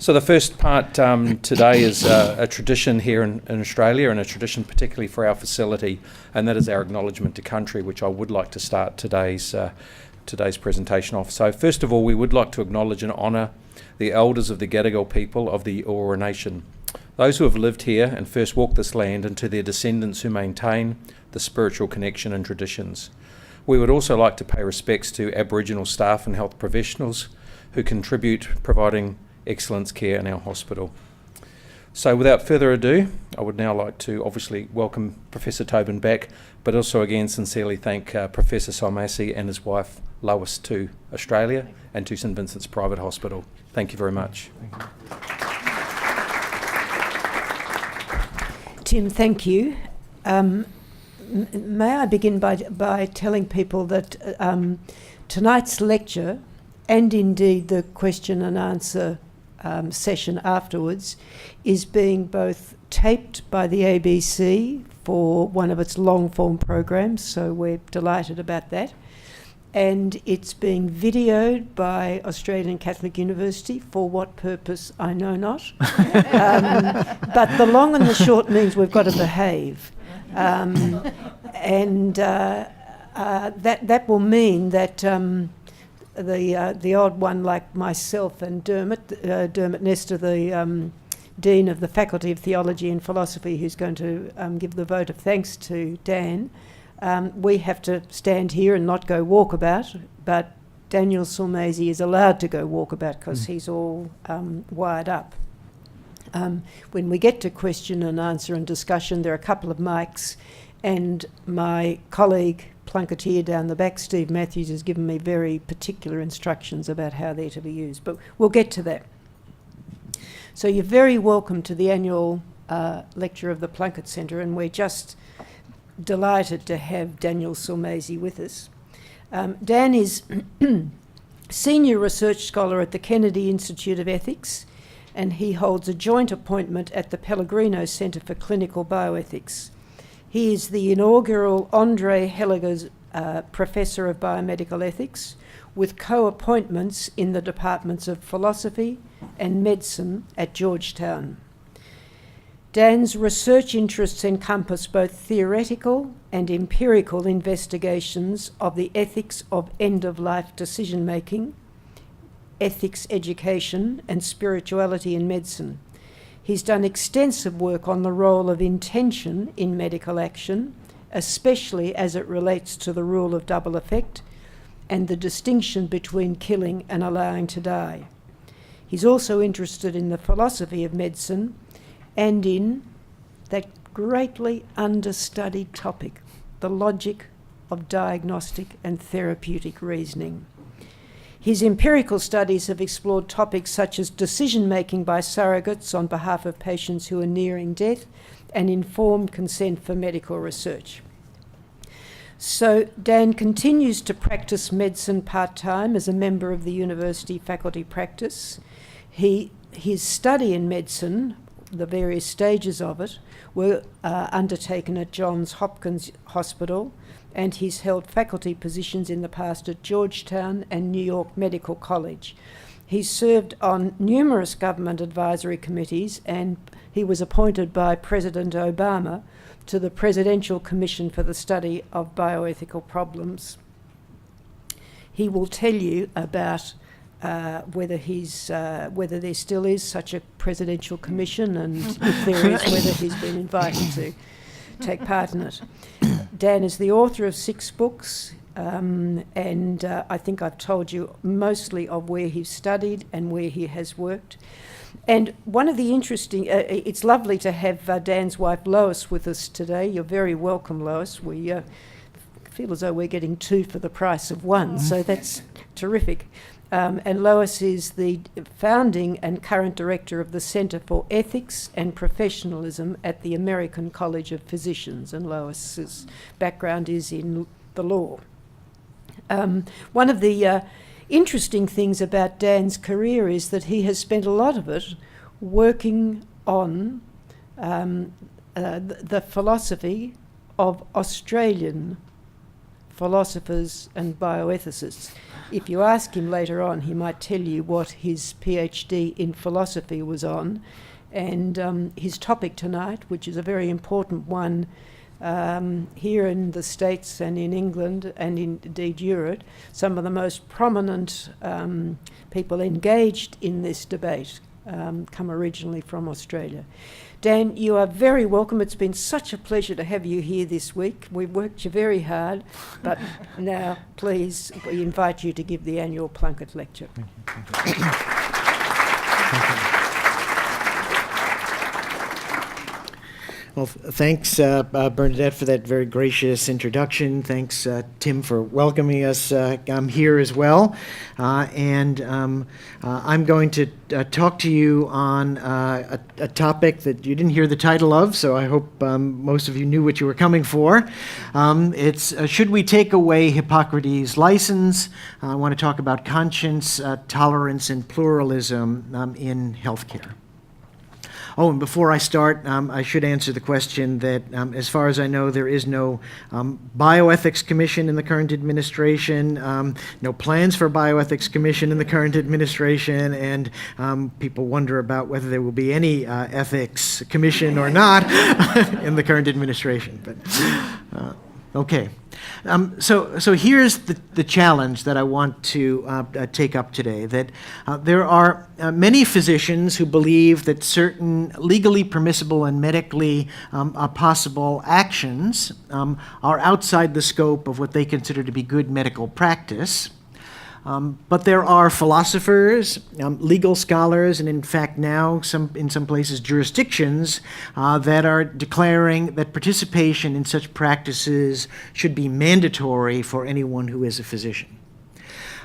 So the first part today is a tradition here in Australia, and a tradition particularly for our facility, and that is our acknowledgement to country, which I would like to start today's presentation off. So first of all, we would like to acknowledge and honour the elders of the Gadigal people of the Eora Nation, those who have lived here and first walked this land, and to their descendants who maintain the spiritual connection and traditions. We would also like to pay respects to Aboriginal staff and health professionals who contribute providing excellent care in our hospital. So without further ado, I would now like to obviously welcome Professor Tobin back, but also again sincerely thank Professor Sulmasy and his wife Lois to Australia and to St Vincent's Private Hospital. Thank you very much. Tim, thank you. May I begin by telling people that tonight's lecture, and indeed the question and answer session afterwards, is being both taped by the ABC for one of its long-form programs, so we're delighted about that, and it's being videoed by Australian Catholic University, for what purpose I know not. But the long and the short means we've got to behave. That will mean that the odd one like myself and Dermot Nestor, the Dean of the Faculty of Theology and Philosophy, who's going to give the vote of thanks to Dan, we have to stand here and not go walkabout, but Daniel Sulmasy is allowed to go walkabout because he's all wired up. When we get to question and answer and discussion, there are a couple of mics, and my colleague Plunkett here down the back, Steve Matthews, has given me very particular instructions about how they're to be used, but we'll get to that. So you're very welcome to the annual lecture of the Plunkett Centre, and we're just delighted to have Daniel Sulmasy with us. Dan is Senior Research Scholar at the Kennedy Institute of Ethics, and he holds a joint appointment at the Pellegrino Centre for Clinical Bioethics. He is the inaugural Andre Helliger's Professor of Biomedical Ethics, with co-appointments in the departments of Philosophy and Medicine at Georgetown. Dan's research interests encompass both theoretical and empirical investigations of the ethics of end-of-life decision-making, ethics education, and spirituality in medicine. He's done extensive work on the role of intention in medical action, especially as it relates to the rule of double effect and the distinction between killing and allowing to die. He's also interested in the philosophy of medicine and in that greatly understudied topic, the logic of diagnostic and therapeutic reasoning. His empirical studies have explored topics such as decision-making by surrogates on behalf of patients who are nearing death and informed consent for medical research. So Dan continues to practice medicine part-time as a member of the university faculty practice. His study in medicine, the various stages of it, were undertaken at Johns Hopkins Hospital, and he's held faculty positions in the past at Georgetown and New York Medical College. He's served on numerous government advisory committees, and he was appointed by President Obama to the Presidential Commission for the Study of Bioethical Problems. He will tell you about whether there still is such a presidential commission, and if there is, whether he's been invited to take part in it. Dan is the author of 6 books, and I think I've told you mostly of where he's studied and where he has worked. And one of the interesting, it's lovely to have Dan's wife Lois with us today. You're very welcome, Lois. We feel as though we're getting 2 for the price of 1, so that's terrific. And Lois is the founding and current director of the Centre for Ethics and Professionalism at the American College of Physicians, and Lois's background is in the law. One of the interesting things about Dan's career is that he has spent a lot of it working on the philosophy of Australian philosophers and bioethicists. If you ask him later on, he might tell you what his PhD in philosophy was on. And his topic tonight, which is a very important one here in the States and in England and indeed Europe, some of the most prominent people engaged in this debate come originally from Australia. Dan, you are very welcome. It's been such a pleasure to have you here this week. We've worked you very hard, but now, please, we invite you to give the annual Plunkett Lecture. Thank you. Well, thanks, Bernadette, for that very gracious introduction. Thanks, Tim, for welcoming us here as well. I'm going to talk to you on a topic that you didn't hear the title of, so I hope most of you knew what you were coming for. It's Should We Take Away Hippocrates' License? I want to talk about conscience, tolerance, and pluralism in healthcare. Oh, and before I start, I should answer the question that, as far as I know, there is no bioethics commission in the current administration, no plans for a bioethics commission in the current administration, and people wonder about whether there will be any ethics commission or not in the current administration. But okay. So here's the challenge that I want to take up today, that there are many physicians who believe that certain legally permissible and medically possible actions are outside the scope of what they consider to be good medical practice. But there are philosophers, legal scholars, and in fact now in some places jurisdictions that are declaring that participation in such practices should be mandatory for anyone who is a physician.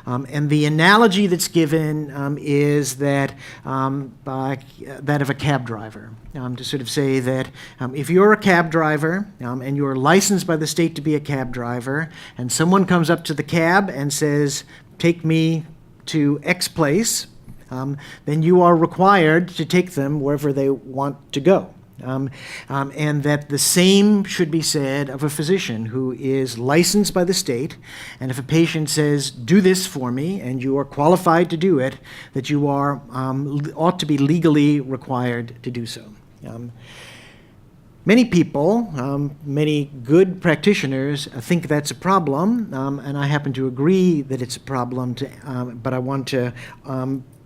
And the analogy that's given is that of a cab driver, to sort of say that if you're a cab driver and you're licensed by the state to be a cab driver, and someone comes up to the cab and says, "Take me to X place," then you are required to take them wherever they want to go. And that the same should be said of a physician who is licensed by the state, and if a patient says, "Do this for me," and you are qualified to do it, that you are ought to be legally required to do so. Many people, many good practitioners think that's a problem, and I happen to agree that it's a problem, but I want to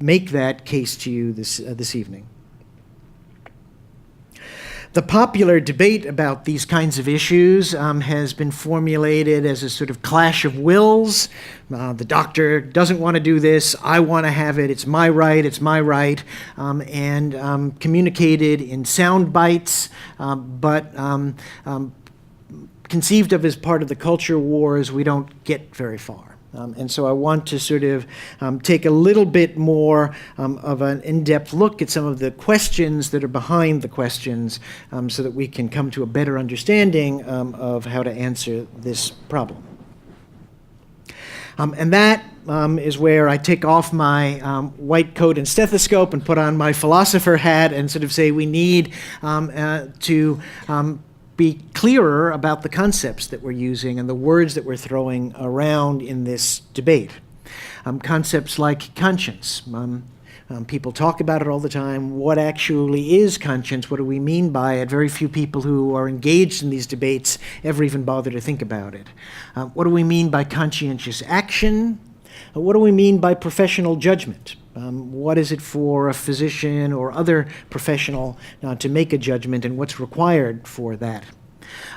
make that case to you this evening. The popular debate about these kinds of issues has been formulated as a sort of clash of wills. The doctor doesn't want to do this, I want to have it, it's my right, and communicated in sound bites, but conceived of as part of the culture wars, we don't get very far. And so I want to sort of take a little bit more of an in-depth look at some of the questions that are behind the questions so that we can come to a better understanding of how to answer this problem. And that is where I take off my white coat and stethoscope and put on my philosopher hat and sort of say we need to be clearer about the concepts that we're using and the words that we're throwing around in this debate. Concepts like conscience. People talk about it all the time. What actually is conscience? What do we mean by it? Very few people who are engaged in these debates ever even bother to think about it. What do we mean by conscientious action? What do we mean by professional judgment? What is it for a physician or other professional to make a judgment, and what's required for that?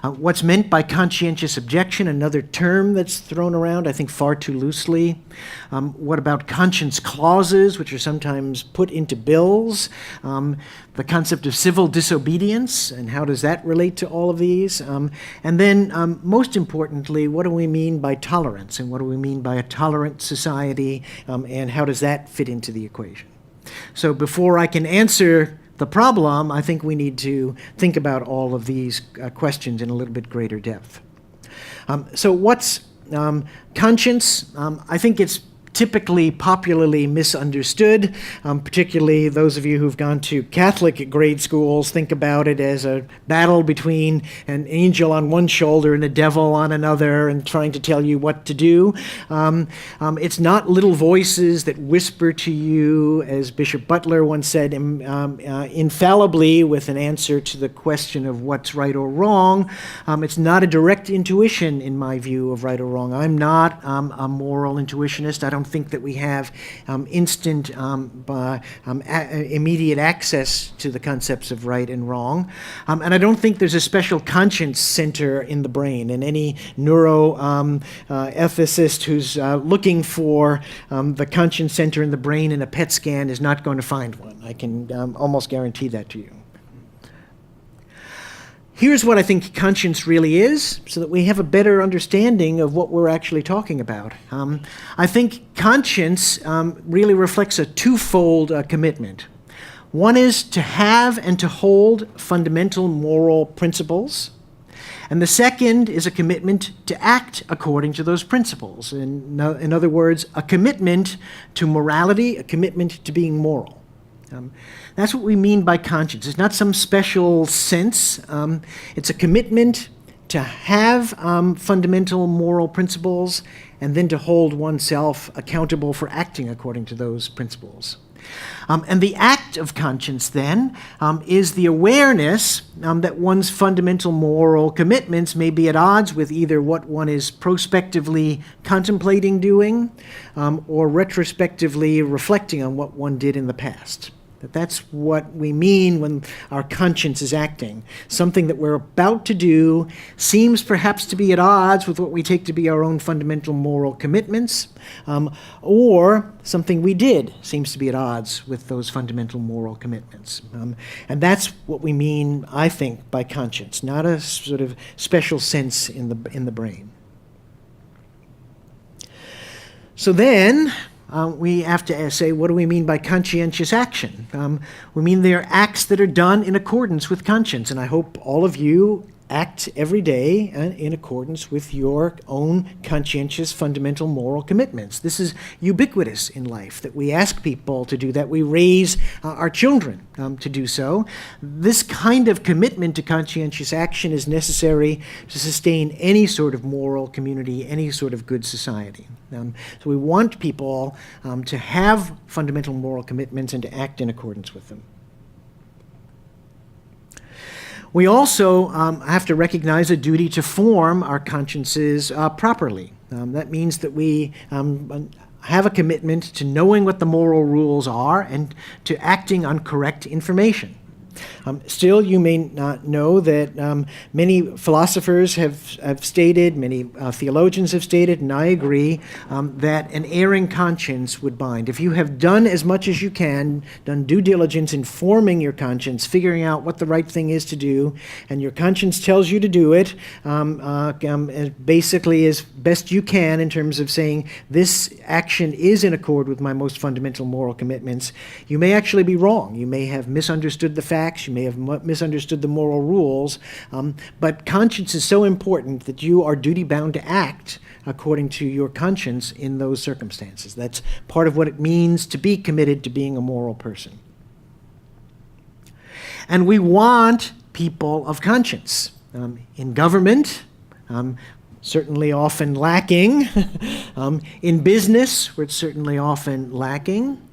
What's meant by conscientious objection, another term that's thrown around, I think, far too loosely. What about conscience clauses, which are sometimes put into bills? The concept of civil disobedience, and how does that relate to all of these? And then, most importantly, what do we mean by tolerance, and what do we mean by a tolerant society, and how does that fit into the equation? So before I can answer the problem, I think we need to think about all of these questions in a little bit greater depth. So what's conscience? I think it's typically popularly misunderstood, particularly those of you who've gone to Catholic grade schools think about it as a battle between an angel on one shoulder and a devil on another and trying to tell you what to do. It's not little voices that whisper to you, as Bishop Butler once said, infallibly with an answer to the question of what's right or wrong. It's not a direct intuition, in my view, of right or wrong. I'm not a moral intuitionist. I don't think that we have instant, immediate access to the concepts of right and wrong. And I don't think there's a special conscience center in the brain. And any neuroethicist who's looking for the conscience center in the brain in a PET scan is not going to find one. I can almost guarantee that to you. Here's what I think conscience really is, so that we have a better understanding of what we're actually talking about. I think conscience really reflects a twofold commitment. One is to have and to hold fundamental moral principles, and the second is a commitment to act according to those principles. In other words, a commitment to morality, a commitment to being moral. That's what we mean by conscience. It's not some special sense. It's a commitment to have fundamental moral principles and then to hold oneself accountable for acting according to those principles. And the act of conscience, then, is the awareness that one's fundamental moral commitments may be at odds with either what one is prospectively contemplating doing or retrospectively reflecting on what one did in the past. That's what we mean when our conscience is acting. Something that we're about to do seems perhaps to be at odds with what we take to be our own fundamental moral commitments, or something we did seems to be at odds with those fundamental moral commitments. And that's what we mean, I think, by conscience, not a sort of special sense in the brain. So then, we have to say, what do we mean by conscientious action? We mean they are acts that are done in accordance with conscience, and I hope all of you act every day in accordance with your own conscientious fundamental moral commitments. This is ubiquitous in life, that we ask people to do that. We raise our children to do so. This kind of commitment to conscientious action is necessary to sustain any sort of moral community, any sort of good society. So we want people to have fundamental moral commitments and to act in accordance with them. We also have to recognize a duty to form our consciences properly. That means that we have a commitment to knowing what the moral rules are and to acting on correct information. Still, you may not know that many philosophers have stated, many theologians have stated, and I agree, that an erring conscience would bind. If you have done as much as you can, done due diligence in forming your conscience, figuring out what the right thing is to do, and your conscience tells you to do it, basically as best you can in terms of saying, this action is in accord with my most fundamental moral commitments, you may actually be wrong. You may have misunderstood the facts. You may have misunderstood the moral rules, but conscience is so important that you are duty-bound to act according to your conscience in those circumstances. That's part of what it means to be committed to being a moral person. And we want people of conscience. In government, certainly often lacking. In business, where it's certainly often lacking.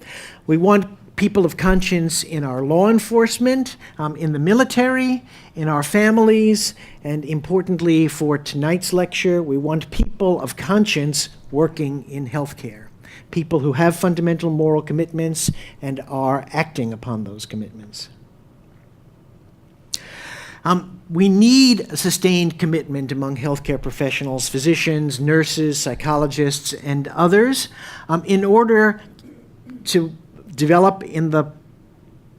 We want people of conscience in our law enforcement, in the military, in our families, and importantly for tonight's lecture, we want people of conscience working in healthcare. People who have fundamental moral commitments and are acting upon those commitments. We need a sustained commitment among healthcare professionals, physicians, nurses, psychologists, and others in order to develop in the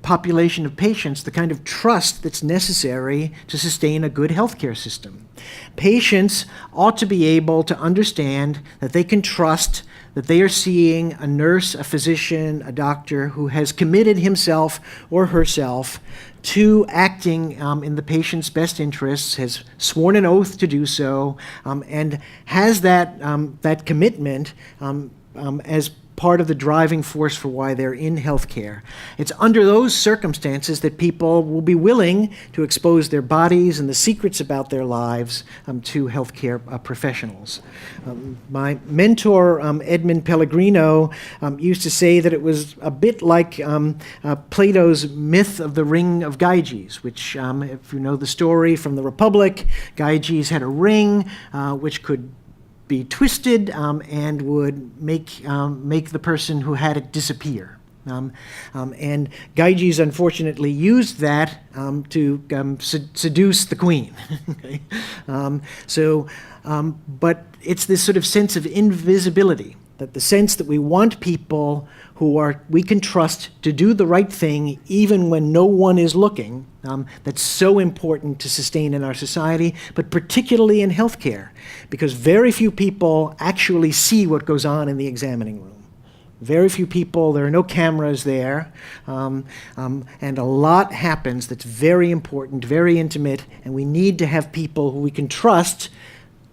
population of patients the kind of trust that's necessary to sustain a good healthcare system. Patients ought to be able to understand that they can trust that they are seeing a nurse, a physician, a doctor who has committed himself or herself to acting in the patient's best interests, has sworn an oath to do so, and has that commitment as part of the driving force for why they're in healthcare. It's under those circumstances that people will be willing to expose their bodies and the secrets about their lives to healthcare professionals. My mentor, Edmund Pellegrino, used to say that it was a bit like Plato's myth of the ring of Gyges, which, if you know the story from the Republic, Gyges had a ring which could be twisted and would make the person who had it disappear. And Gyges unfortunately used that to seduce the queen. Okay? But it's this sort of sense of invisibility, that the sense that we want people we can trust to do the right thing even when no one is looking, that's so important to sustain in our society, but particularly in healthcare, because very few people actually see what goes on in the examining room. Very few people, there are no cameras there, and a lot happens that's very important, very intimate, and we need to have people who we can trust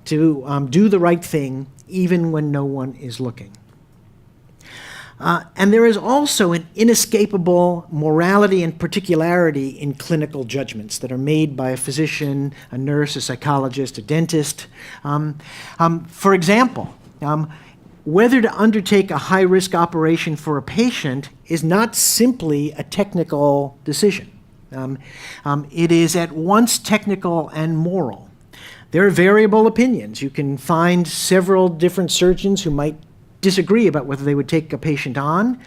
to do the right thing even when no one is looking. And there is also an inescapable morality and particularity in clinical judgments that are made by a physician, a nurse, a psychologist, a dentist. For example, whether to undertake a high-risk operation for a patient is not simply a technical decision. It is at once technical and moral. There are variable opinions. You can find several different surgeons who might disagree about whether they would take a patient on.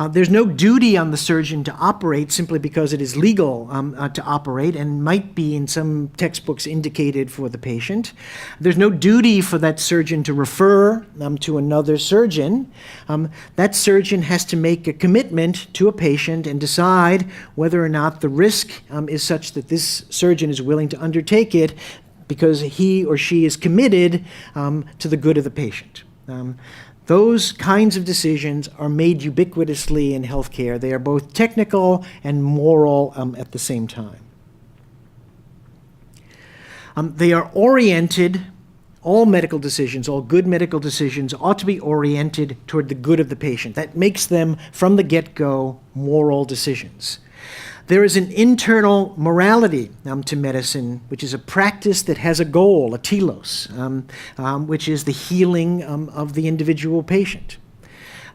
There's no duty on the surgeon to operate simply because it is legal to operate and might be in some textbooks indicated for the patient. There's no duty for that surgeon to refer to another surgeon. That surgeon has to make a commitment to a patient and decide whether or not the risk is such that this surgeon is willing to undertake it because he or she is committed to the good of the patient. Those kinds of decisions are made ubiquitously in healthcare. They are both technical and moral at the same time. They are oriented, all medical decisions, all good medical decisions ought to be oriented toward the good of the patient. That makes them, from the get-go, moral decisions. There is an internal morality to medicine, which is a practice that has a goal, a telos, which is the healing of the individual patient.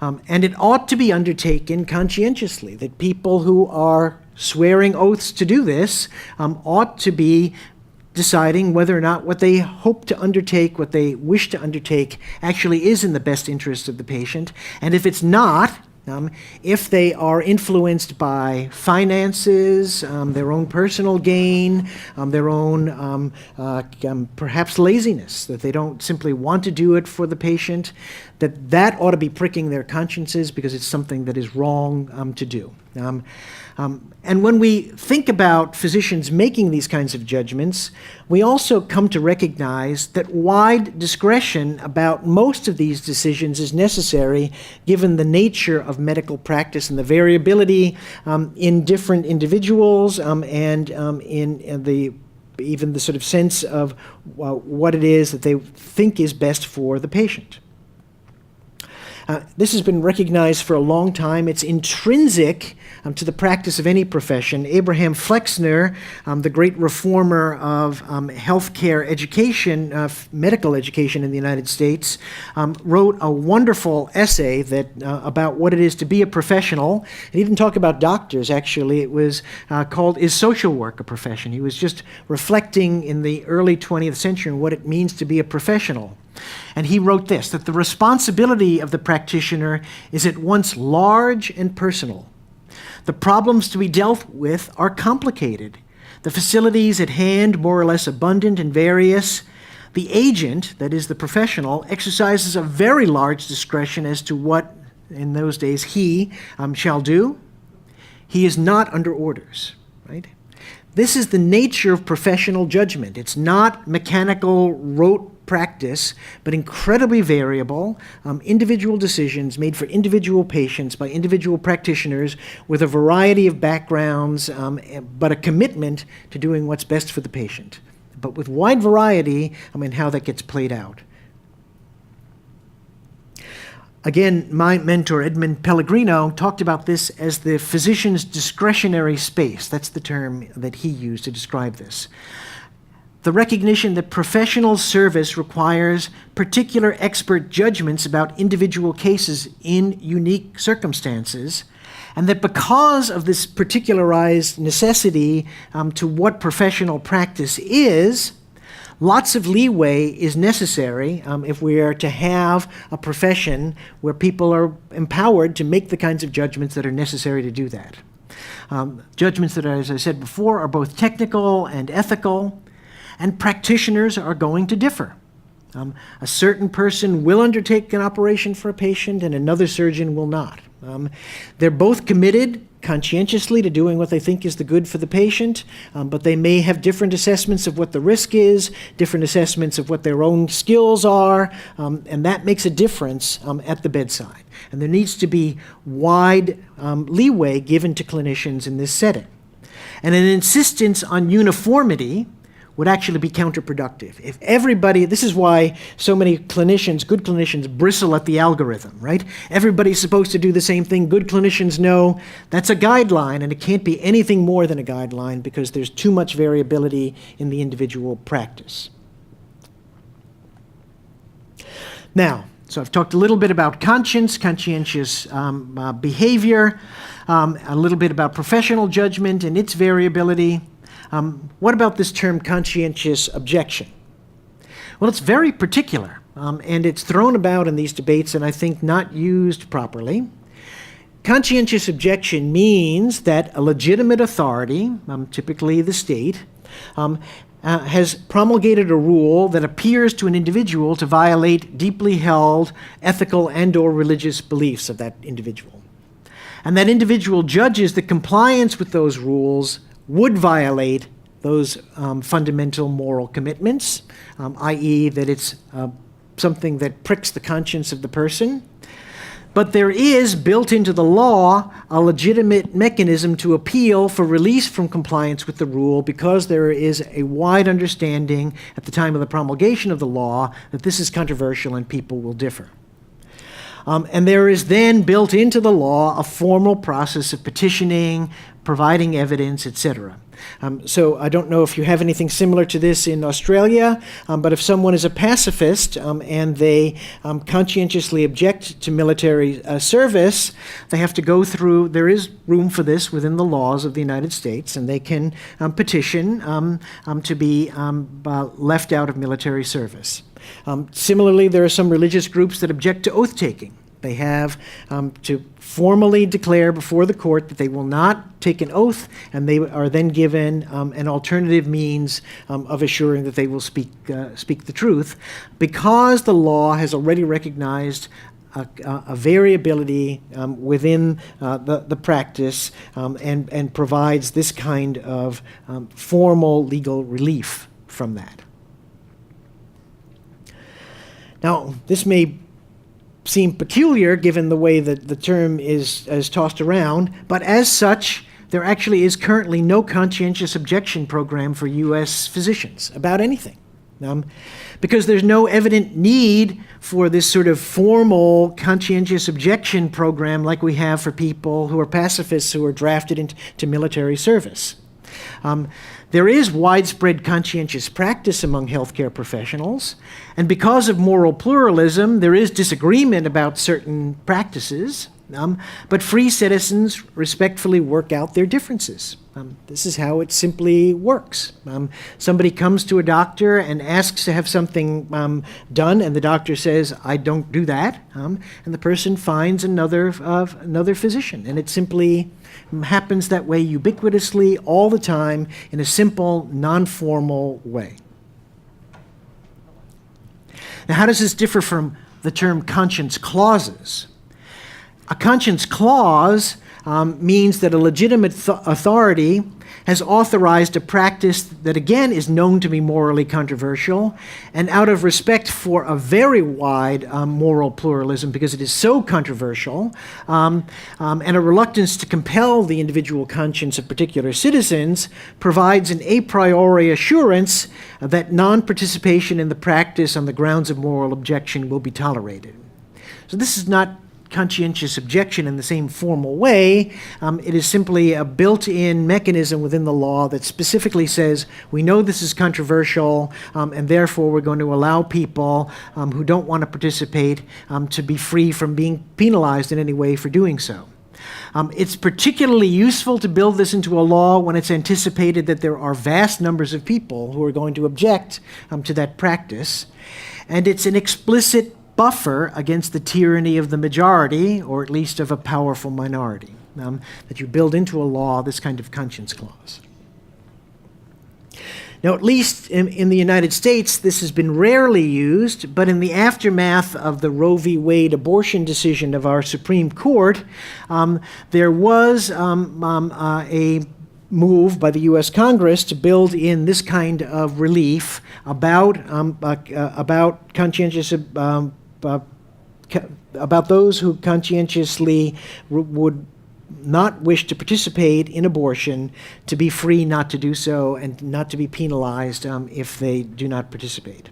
And it ought to be undertaken conscientiously, that people who are swearing oaths to do this ought to be deciding whether or not what they hope to undertake, what they wish to undertake, actually is in the best interest of the patient. And if it's not, if they are influenced by finances, their own personal gain, their own perhaps laziness, that they don't simply want to do it for the patient, that ought to be pricking their consciences because it's something that is wrong to do. And when we think about physicians making these kinds of judgments, we also come to recognize that wide discretion about most of these decisions is necessary given the nature of medical practice and the variability in different individuals and in even the sort of sense of what it is that they think is best for the patient. This has been recognized for a long time. It's intrinsic to the practice of any profession. Abraham Flexner, the great reformer of healthcare education, medical education in the United States, wrote a wonderful essay about what it is to be a professional. He didn't talk about doctors, actually. It was called Is Social Work a Profession? He was just reflecting in the early 20th century on what it means to be a professional. And he wrote this, that the responsibility of the practitioner is at once large and personal. The problems to be dealt with are complicated. The facilities at hand more or less abundant and various. The agent, that is the professional, exercises a very large discretion as to what, in those days, he shall do. He is not under orders, right? This is the nature of professional judgment. It's not mechanical, rote practice, but incredibly variable, individual decisions made for individual patients by individual practitioners with a variety of backgrounds, but a commitment to doing what's best for the patient. But with wide variety, how that gets played out. Again, my mentor, Edmund Pellegrino, talked about this as the physician's discretionary space. That's the term that he used to describe this. The recognition that professional service requires particular expert judgments about individual cases in unique circumstances, and that because of this particularized necessity to what professional practice is, lots of leeway is necessary if we are to have a profession where people are empowered to make the kinds of judgments that are necessary to do that. Judgments that, as I said before, are both technical and ethical, and practitioners are going to differ. A certain person will undertake an operation for a patient and another surgeon will not. They're both committed conscientiously to doing what they think is the good for the patient, but they may have different assessments of what the risk is, different assessments of what their own skills are, and that makes a difference at the bedside. And there needs to be wide leeway given to clinicians in this setting. And an insistence on uniformity would actually be counterproductive. If everybody, this is why so many clinicians, good clinicians, bristle at the algorithm, right? Everybody's supposed to do the same thing. Good clinicians know that's a guideline, and it can't be anything more than a guideline because there's too much variability in the individual practice. Now, so I've talked a little bit about conscience, conscientious behavior, a little bit about professional judgment and its variability. What about this term conscientious objection? Well, it's very particular, and it's thrown about in these debates and I think not used properly. Conscientious objection means that a legitimate authority, typically the state, has promulgated a rule that appears to an individual to violate deeply held ethical and/or religious beliefs of that individual. And that individual judges that compliance with those rules would violate those fundamental moral commitments, i.e. that it's something that pricks the conscience of the person. But there is, built into the law, a legitimate mechanism to appeal for release from compliance with the rule because there is a wide understanding at the time of the promulgation of the law that this is controversial and people will differ. And there is then built into the law a formal process of petitioning, providing evidence, etc. So I don't know if you have anything similar to this in Australia, but if someone is a pacifist and they conscientiously object to military service, they have to go through, there is room for this within the laws of the United States, and they can petition to be left out of military service. Similarly, there are some religious groups that object to oath-taking. They have to formally declare before the court that they will not take an oath, and they are then given an alternative means of assuring that they will speak the truth, because the law has already recognized a variability within the practice and provides this kind of formal legal relief from that. Now, this may seem peculiar given the way that the term is tossed around, but as such, there actually is currently no conscientious objection program for U.S. physicians about anything. Because there's no evident need for this sort of formal conscientious objection program like we have for people who are pacifists who are drafted into military service. There is widespread conscientious practice among healthcare professionals, and because of moral pluralism, there is disagreement about certain practices, but free citizens respectfully work out their differences. This is how it simply works. Somebody comes to a doctor and asks to have something done, and the doctor says, "I don't do that," and the person finds another physician, and it simply happens that way ubiquitously all the time in a simple, non-formal way. Now, how does this differ from the term conscience clauses? A conscience clause means that a legitimate authority has authorized a practice that, again, is known to be morally controversial, and out of respect for a very wide moral pluralism, because it is so controversial, and a reluctance to compel the individual conscience of particular citizens, provides an a priori assurance that non-participation in the practice on the grounds of moral objection will be tolerated. So this is not conscientious objection in the same formal way. It is simply a built-in mechanism within the law that specifically says, we know this is controversial, and therefore we're going to allow people who don't want to participate to be free from being penalized in any way for doing so. It's particularly useful to build this into a law when it's anticipated that there are vast numbers of people who are going to object to that practice. And it's an explicit buffer against the tyranny of the majority, or at least of a powerful minority, that you build into a law this kind of conscience clause. Now, at least in the United States, this has been rarely used, but in the aftermath of the Roe v. Wade abortion decision of our Supreme Court, there was a move by the U.S. Congress to build in this kind of relief about conscientious about those who conscientiously would not wish to participate in abortion, to be free not to do so and not to be penalized if they do not participate.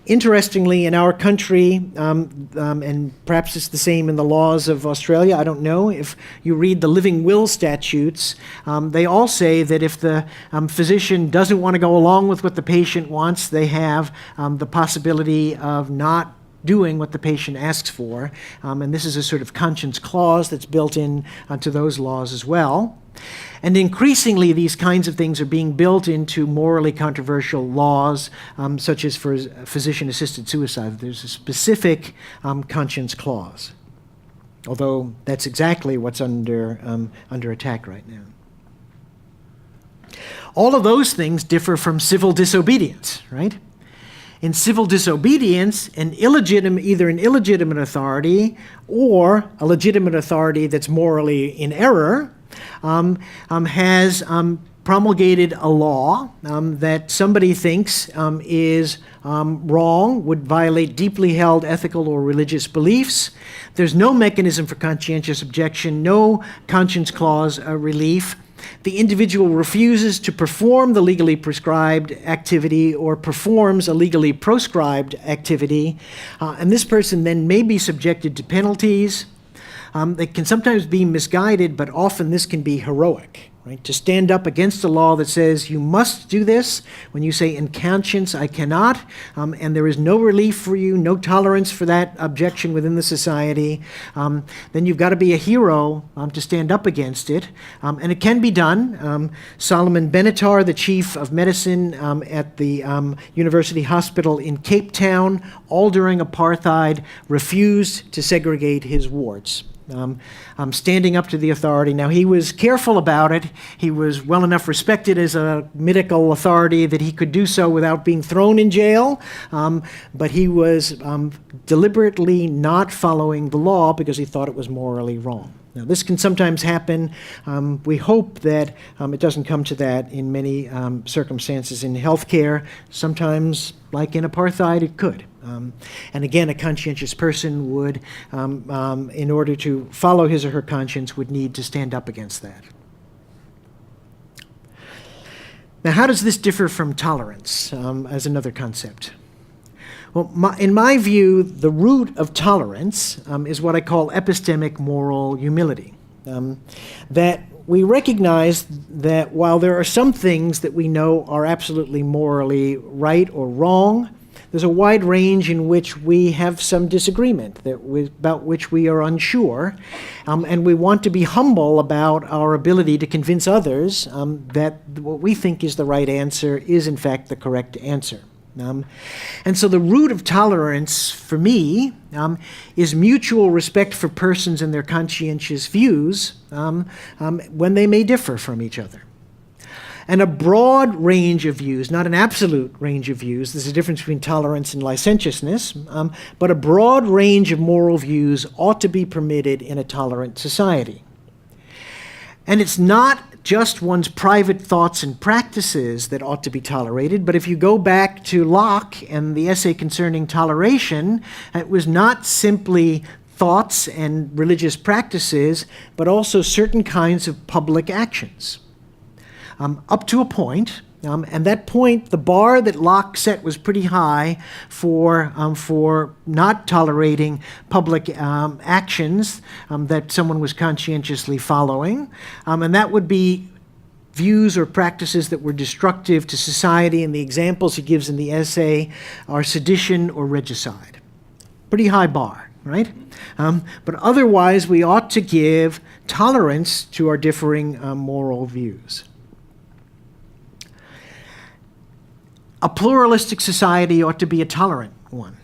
Interestingly, in our country, and perhaps it's the same in the laws of Australia, I don't know, if you read the living will statutes, they all say that if the physician doesn't want to go along with what the patient wants, they have the possibility of not doing what the patient asks for. And this is a sort of conscience clause that's built in to those laws as well. And increasingly, these kinds of things are being built into morally controversial laws, such as for physician-assisted suicide. There's a specific conscience clause, although that's exactly what's under attack right now. All of those things differ from civil disobedience, right? In civil disobedience, either an illegitimate authority or a legitimate authority that's morally in error has promulgated a law that somebody thinks is wrong, would violate deeply held ethical or religious beliefs. There's no mechanism for conscientious objection, no conscience clause relief. The individual refuses to perform the legally prescribed activity or performs a legally proscribed activity, and this person then may be subjected to penalties. They can sometimes be misguided, but often this can be heroic, right? To stand up against a law that says you must do this, when you say in conscience I cannot, and there is no relief for you, no tolerance for that objection within the society, then you've got to be a hero to stand up against it. And it can be done. Solomon Benatar, the chief of medicine at the University Hospital in Cape Town, all during apartheid, refused to segregate his wards. Standing up to the authority. Now, he was careful about it. He was well enough respected as a medical authority that he could do so without being thrown in jail, but he was deliberately not following the law because he thought it was morally wrong. Now, this can sometimes happen. We hope that it doesn't come to that in many circumstances in healthcare. Sometimes, like in apartheid, it could. And again, a conscientious person would, in order to follow his or her conscience, would need to stand up against that. Now, how does this differ from tolerance as another concept? Well, in my view, the root of tolerance is what I call epistemic moral humility. That we recognize that while there are some things that we know are absolutely morally right or wrong, there's a wide range in which we have some disagreement, about which we are unsure, and we want to be humble about our ability to convince others that what we think is the right answer is in fact the correct answer. And so the root of tolerance for me is mutual respect for persons and their conscientious views when they may differ from each other. And a broad range of views, not an absolute range of views, there's a difference between tolerance and licentiousness, but a broad range of moral views ought to be permitted in a tolerant society. And it's not just one's private thoughts and practices that ought to be tolerated, but if you go back to Locke and the essay concerning toleration, it was not simply thoughts and religious practices, but also certain kinds of public actions. Up to a point, And that point, the bar that Locke set was pretty high for not tolerating public actions that someone was conscientiously following. And that would be views or practices that were destructive to society, and the examples he gives in the essay are sedition or regicide. Pretty high bar, right? But otherwise, we ought to give tolerance to our differing moral views. A pluralistic society ought to be a tolerant one.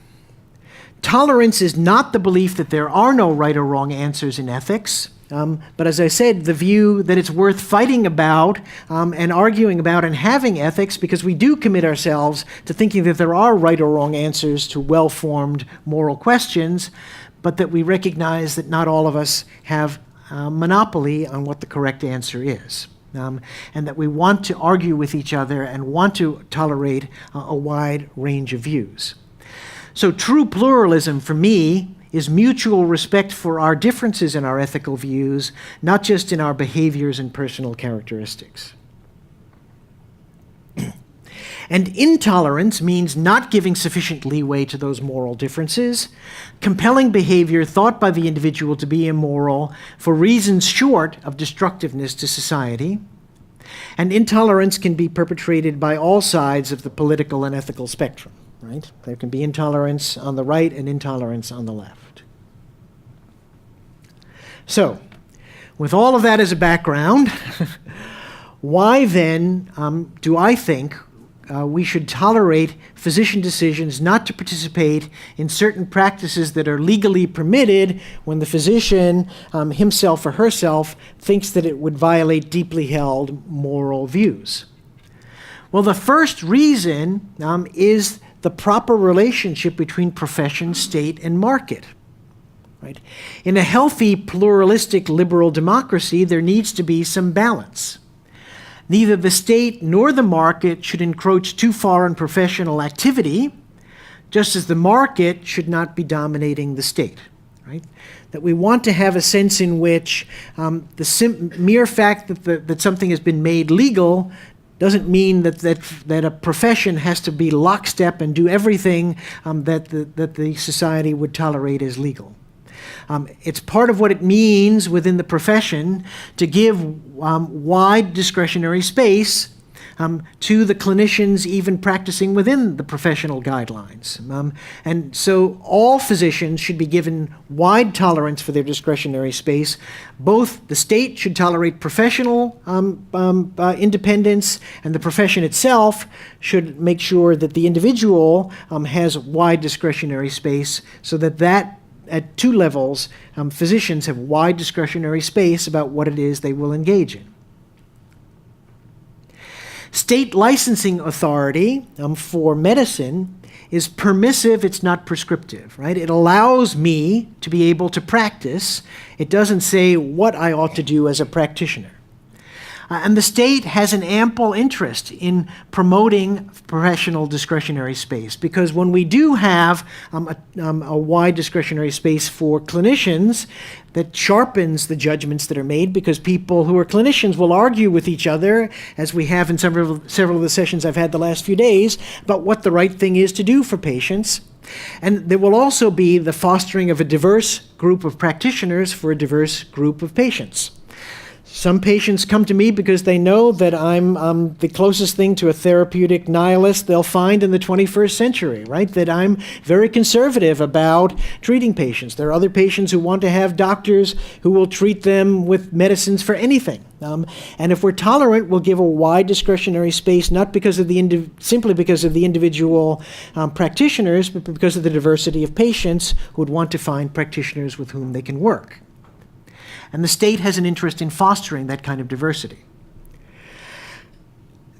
Tolerance is not the belief that there are no right or wrong answers in ethics, but as I said, the view that it's worth fighting about and arguing about and having ethics, because we do commit ourselves to thinking that there are right or wrong answers to well-formed moral questions, but that we recognize that not all of us have monopoly on what the correct answer is. And that we want to argue with each other and want to tolerate a wide range of views. So true pluralism for me is mutual respect for our differences in our ethical views, not just in our behaviors and personal characteristics. And intolerance means not giving sufficient leeway to those moral differences, compelling behavior thought by the individual to be immoral for reasons short of destructiveness to society. And intolerance can be perpetrated by all sides of the political and ethical spectrum, right? There can be intolerance on the right and intolerance on the left. So, with all of that as a background, why then do I think we should tolerate physician decisions not to participate in certain practices that are legally permitted when the physician himself or herself thinks that it would violate deeply held moral views? Well, the first reason is the proper relationship between profession, state, and market. Right? In a healthy, pluralistic, liberal democracy, there needs to be some balance. Neither the state nor the market should encroach too far on professional activity, just as the market should not be dominating the state. Right? That we want to have a sense in which the mere fact that something has been made legal doesn't mean that a profession has to be lockstep and do everything that the society would tolerate as legal. It's part of what it means within the profession to give wide discretionary space to the clinicians even practicing within the professional guidelines. And so all physicians should be given wide tolerance for their discretionary space. Both the state should tolerate professional independence, and the profession itself should make sure that the individual has wide discretionary space, so that at two levels, physicians have wide discretionary space about what it is they will engage in. State licensing authority for medicine is permissive, it's not prescriptive, right? It allows me to be able to practice. It doesn't say what I ought to do as a practitioner. And the state has an ample interest in promoting professional discretionary space, because when we do have a wide discretionary space for clinicians, that sharpens the judgments that are made, because people who are clinicians will argue with each other, as we have in several of the sessions I've had the last few days, about what the right thing is to do for patients. And there will also be the fostering of a diverse group of practitioners for a diverse group of patients. Some patients come to me because they know that I'm the closest thing to a therapeutic nihilist they'll find in the 21st century, right? That I'm very conservative about treating patients. There are other patients who want to have doctors who will treat them with medicines for anything. And if we're tolerant, we'll give a wide discretionary space, not because of simply because of the individual practitioners, but because of the diversity of patients who would want to find practitioners with whom they can work. And the state has an interest in fostering that kind of diversity.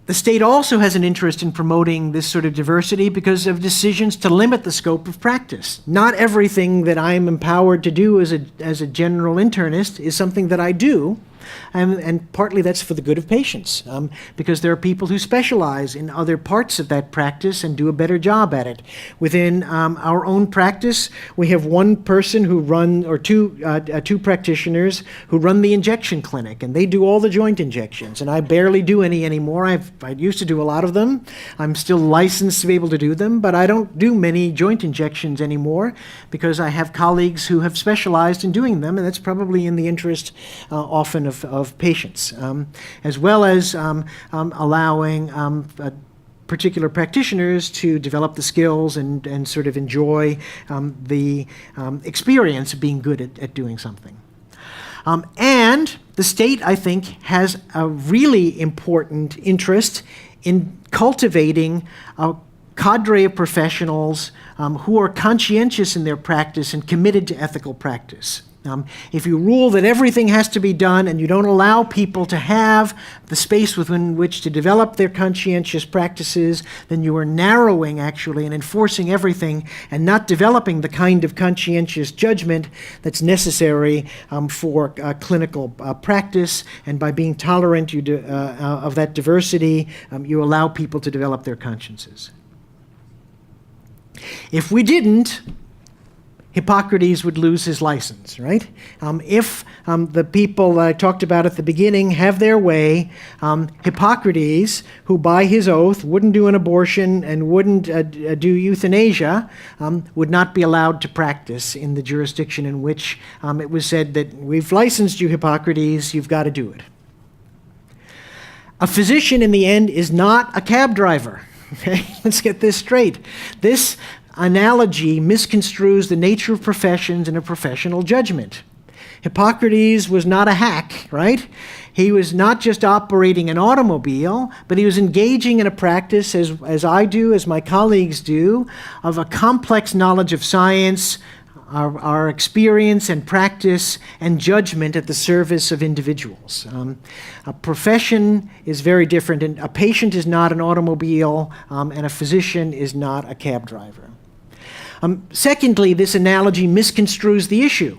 The state also has an interest in promoting this sort of diversity because of decisions to limit the scope of practice. Not everything that I'm empowered to do as a general internist is something that I do. And partly that's for the good of patients, because there are people who specialize in other parts of that practice and do a better job at it. Within our own practice, we have one person who two practitioners who run the injection clinic, and they do all the joint injections, and I barely do any anymore. I used to do a lot of them. I'm still licensed to be able to do them, but I don't do many joint injections anymore because I have colleagues who have specialized in doing them, and that's probably in the interest often of patients, as well as allowing particular practitioners to develop the skills and sort of enjoy the experience of being good at doing something. And the state, I think, has a really important interest in cultivating a cadre of professionals who are conscientious in their practice and committed to ethical practice. If you rule that everything has to be done and you don't allow people to have the space within which to develop their conscientious practices, then you are narrowing, actually, and enforcing everything and not developing the kind of conscientious judgment that's necessary for clinical practice. And by being tolerant of that diversity, you allow people to develop their consciences. If we didn't, Hippocrates would lose his license, right? If the people I talked about at the beginning have their way, Hippocrates, who by his oath wouldn't do an abortion and wouldn't do euthanasia, would not be allowed to practice in the jurisdiction in which it was said that we've licensed you, Hippocrates, you've got to do it. A physician, in the end, is not a cab driver. Okay? Let's get this straight. This analogy misconstrues the nature of professions and a professional judgment. Hippocrates was not a hack, right? He was not just operating an automobile, but he was engaging in a practice, as I do, as my colleagues do, of a complex knowledge of science, our experience and practice and judgment at the service of individuals. A profession is very different, and a patient is not an automobile, and a physician is not a cab driver. Secondly, this analogy misconstrues the issue.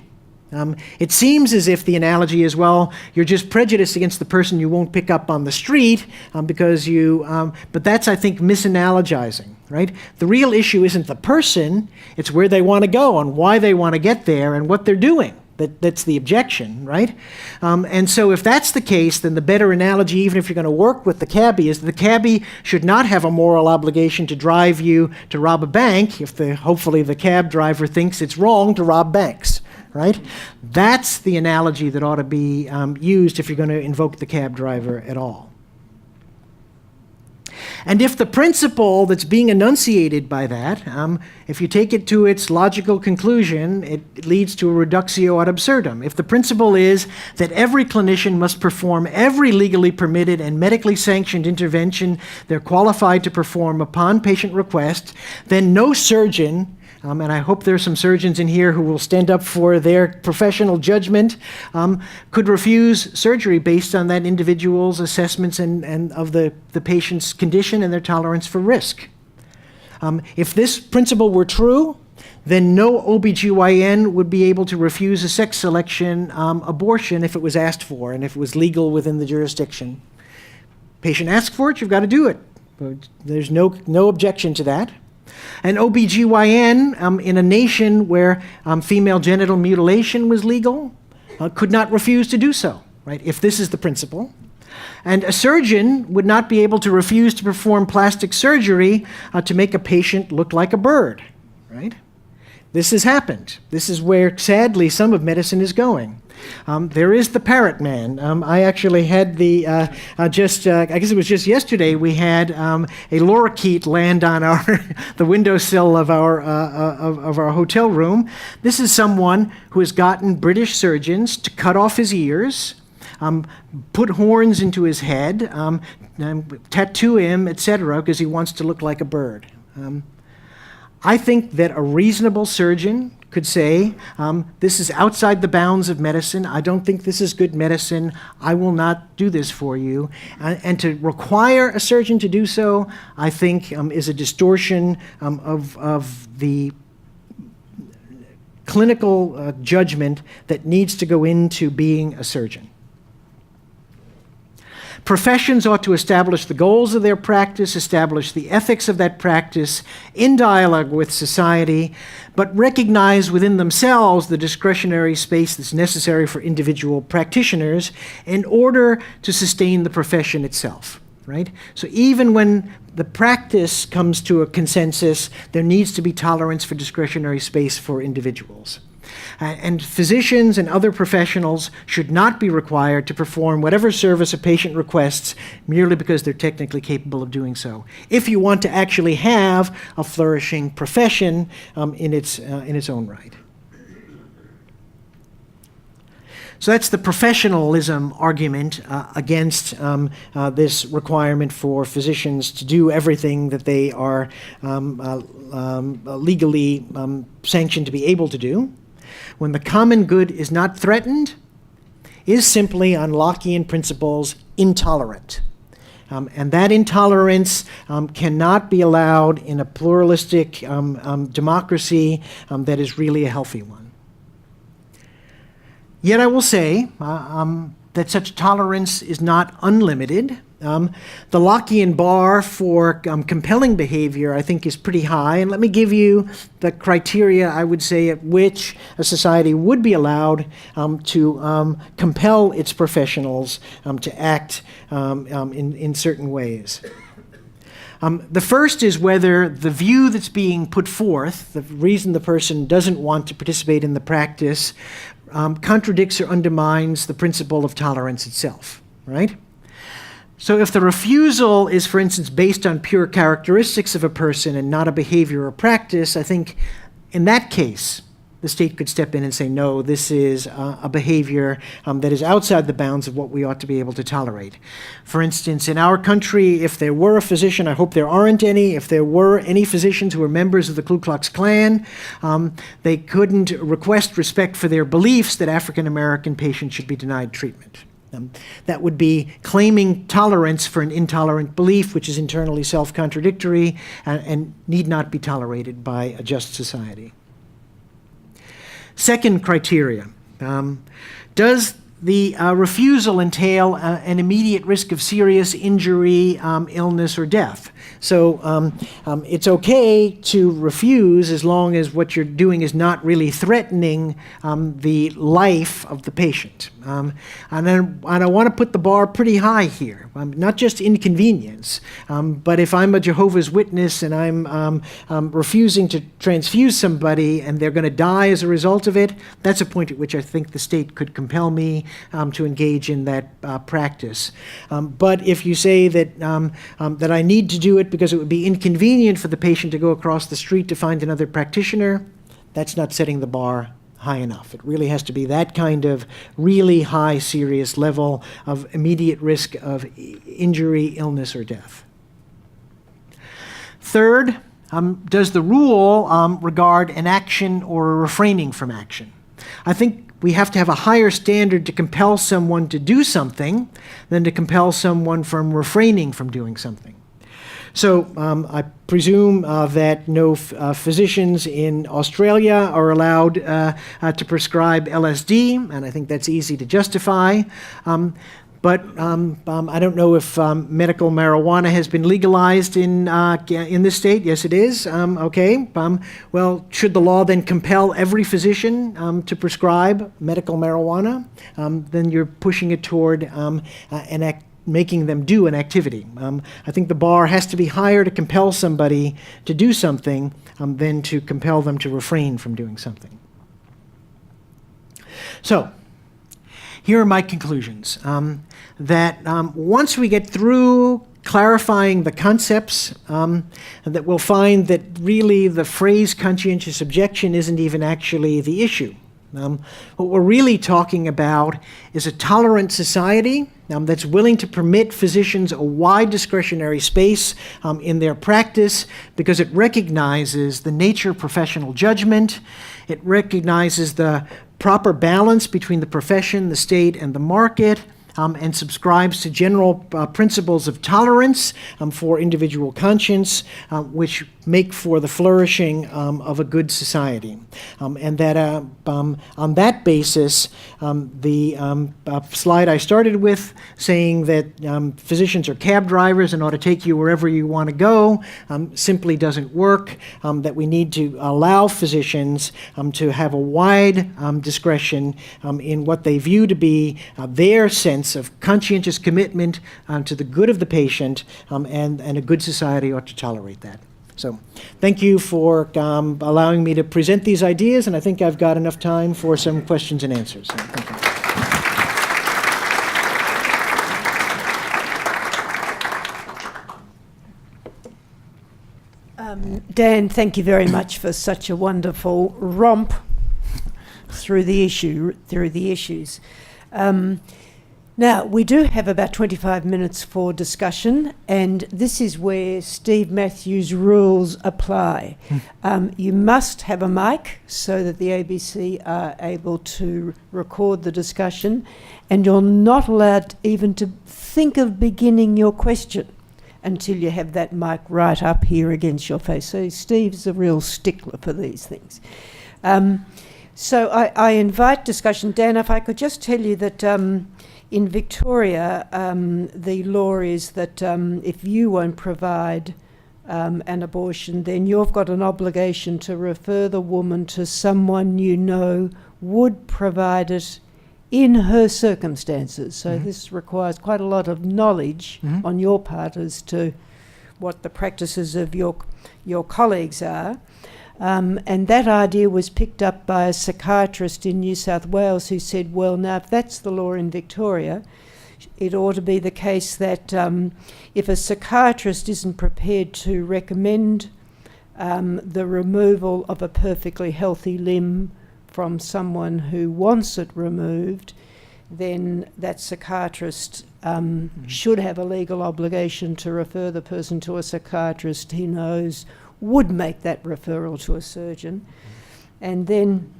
It seems as if the analogy is, well, you're just prejudiced against the person you won't pick up on the street because but that's, I think, misanalogizing, right? The real issue isn't the person, it's where they want to go and why they want to get there and what they're doing. That's the objection, right? And so if that's the case, then the better analogy, even if you're going to work with the cabbie, is the cabbie should not have a moral obligation to drive you to rob a bank if hopefully the cab driver thinks it's wrong to rob banks, right? That's the analogy that ought to be used if you're going to invoke the cab driver at all. And if the principle that's being enunciated by that, if you take it to its logical conclusion, it leads to a reductio ad absurdum. If the principle is that every clinician must perform every legally permitted and medically sanctioned intervention they're qualified to perform upon patient request, then no surgeon, and I hope there are some surgeons in here who will stand up for their professional judgment, could refuse surgery based on that individual's assessments and of the patient's condition and their tolerance for risk. If this principle were true, then no OBGYN would be able to refuse a sex selection abortion if it was asked for and if it was legal within the jurisdiction. Patient asks for it, you've got to do it. There's no objection to that. An OBGYN in a nation where female genital mutilation was legal could not refuse to do so, right, if this is the principle. And a surgeon would not be able to refuse to perform plastic surgery to make a patient look like a bird, right? This has happened. This is where, sadly, some of medicine is going. There is the parrot man. I actually had I guess it was just yesterday, we had a lorikeet land on the windowsill of our hotel room. This is someone who has gotten British surgeons to cut off his ears, put horns into his head, tattoo him, etc., because he wants to look like a bird. I think that a reasonable surgeon could say, this is outside the bounds of medicine. I don't think this is good medicine. I will not do this for you. And to require a surgeon to do so, I think, is a distortion of the clinical judgment that needs to go into being a surgeon. Professions ought to establish the goals of their practice, establish the ethics of that practice in dialogue with society, but recognize within themselves the discretionary space that's necessary for individual practitioners in order to sustain the profession itself. Right? So even when the practice comes to a consensus, there needs to be tolerance for discretionary space for individuals. And physicians and other professionals should not be required to perform whatever service a patient requests merely because they're technically capable of doing so, if you want to actually have a flourishing profession in its own right. So that's the professionalism argument against this requirement for physicians to do everything that they are legally sanctioned to be able to do. When the common good is not threatened, is simply, on Lockean principles, intolerant. And that intolerance cannot be allowed in a pluralistic democracy that is really a healthy one. Yet I will say that such tolerance is not unlimited. The Lockean bar for compelling behavior, I think, is pretty high. And let me give you the criteria, I would say, at which a society would be allowed to compel its professionals to act in certain ways. The first is whether the view that's being put forth, the reason the person doesn't want to participate in the practice, contradicts or undermines the principle of tolerance itself, right? So if the refusal is, for instance, based on pure characteristics of a person and not a behavior or practice, I think in that case, the state could step in and say, no, this is a behavior that is outside the bounds of what we ought to be able to tolerate. For instance, in our country, if there were a physician, I hope there aren't any, if there were any physicians who were members of the Ku Klux Klan, they couldn't request respect for their beliefs that African American patients should be denied treatment. That would be claiming tolerance for an intolerant belief, which is internally self-contradictory and need not be tolerated by a just society. Second criteria, does the refusal entail an immediate risk of serious injury, illness, or death? So it's okay to refuse as long as what you're doing is not really threatening the life of the patient. And I want to put the bar pretty high here, not just inconvenience, but if I'm a Jehovah's Witness and I'm refusing to transfuse somebody and they're going to die as a result of it, that's a point at which I think the state could compel me to engage in that practice. But if you say that, that I need to do it because it would be inconvenient for the patient to go across the street to find another practitioner, that's not setting the bar high enough. It really has to be that kind of really high, serious level of immediate risk of injury, illness, or death. Third, does the rule regard an action or a refraining from action? I think we have to have a higher standard to compel someone to do something than to compel someone from refraining from doing something. So I presume that no physicians in Australia are allowed to prescribe LSD, and I think that's easy to justify. But I don't know if medical marijuana has been legalized in this state. Yes, it is. Okay. Well, should the law then compel every physician to prescribe medical marijuana? Then you're pushing it toward making them do an activity. I think the bar has to be higher to compel somebody to do something than to compel them to refrain from doing something. So, here are my conclusions. That once we get through clarifying the concepts, that we'll find that really the phrase conscientious objection isn't even actually the issue. What we're really talking about is a tolerant society that's willing to permit physicians a wide discretionary space in their practice because it recognizes the nature of professional judgment, it recognizes the proper balance between the profession, the state, and the market, and subscribes to general principles of tolerance for individual conscience, which make for the flourishing of a good society. And that on that basis, the slide I started with, saying that physicians are cab drivers and ought to take you wherever you want to go, simply doesn't work, that we need to allow physicians to have a wide discretion in what they view to be their sense of conscientious commitment to the good of the patient, and a good society ought to tolerate that. So thank you for allowing me to present these ideas, and I think I've got enough time for some questions and answers. So thank you. Dan, thank you very much for such a wonderful romp through the issues. Now, we do have about 25 minutes for discussion, and this is where Steve Matthews' rules apply. You must have a mic so that the ABC are able to record the discussion, and you're not allowed even to think of beginning your question until you have that mic right up here against your face. So Steve's a real stickler for these things. So I invite discussion. Dan, if I could just tell you that in Victoria, the law is that if you won't provide an abortion, then you've got an obligation to refer the woman to someone you know would provide it in her circumstances. So this requires quite a lot of knowledge on your part as to what the practices of your colleagues are. And that idea was picked up by a psychiatrist in New South Wales who said, well, now, if that's the law in Victoria, it ought to be the case that if a psychiatrist isn't prepared to recommend the removal of a perfectly healthy limb from someone who wants it removed, then that psychiatrist should have a legal obligation to refer the person to a psychiatrist he knows would make that referral to a surgeon. And then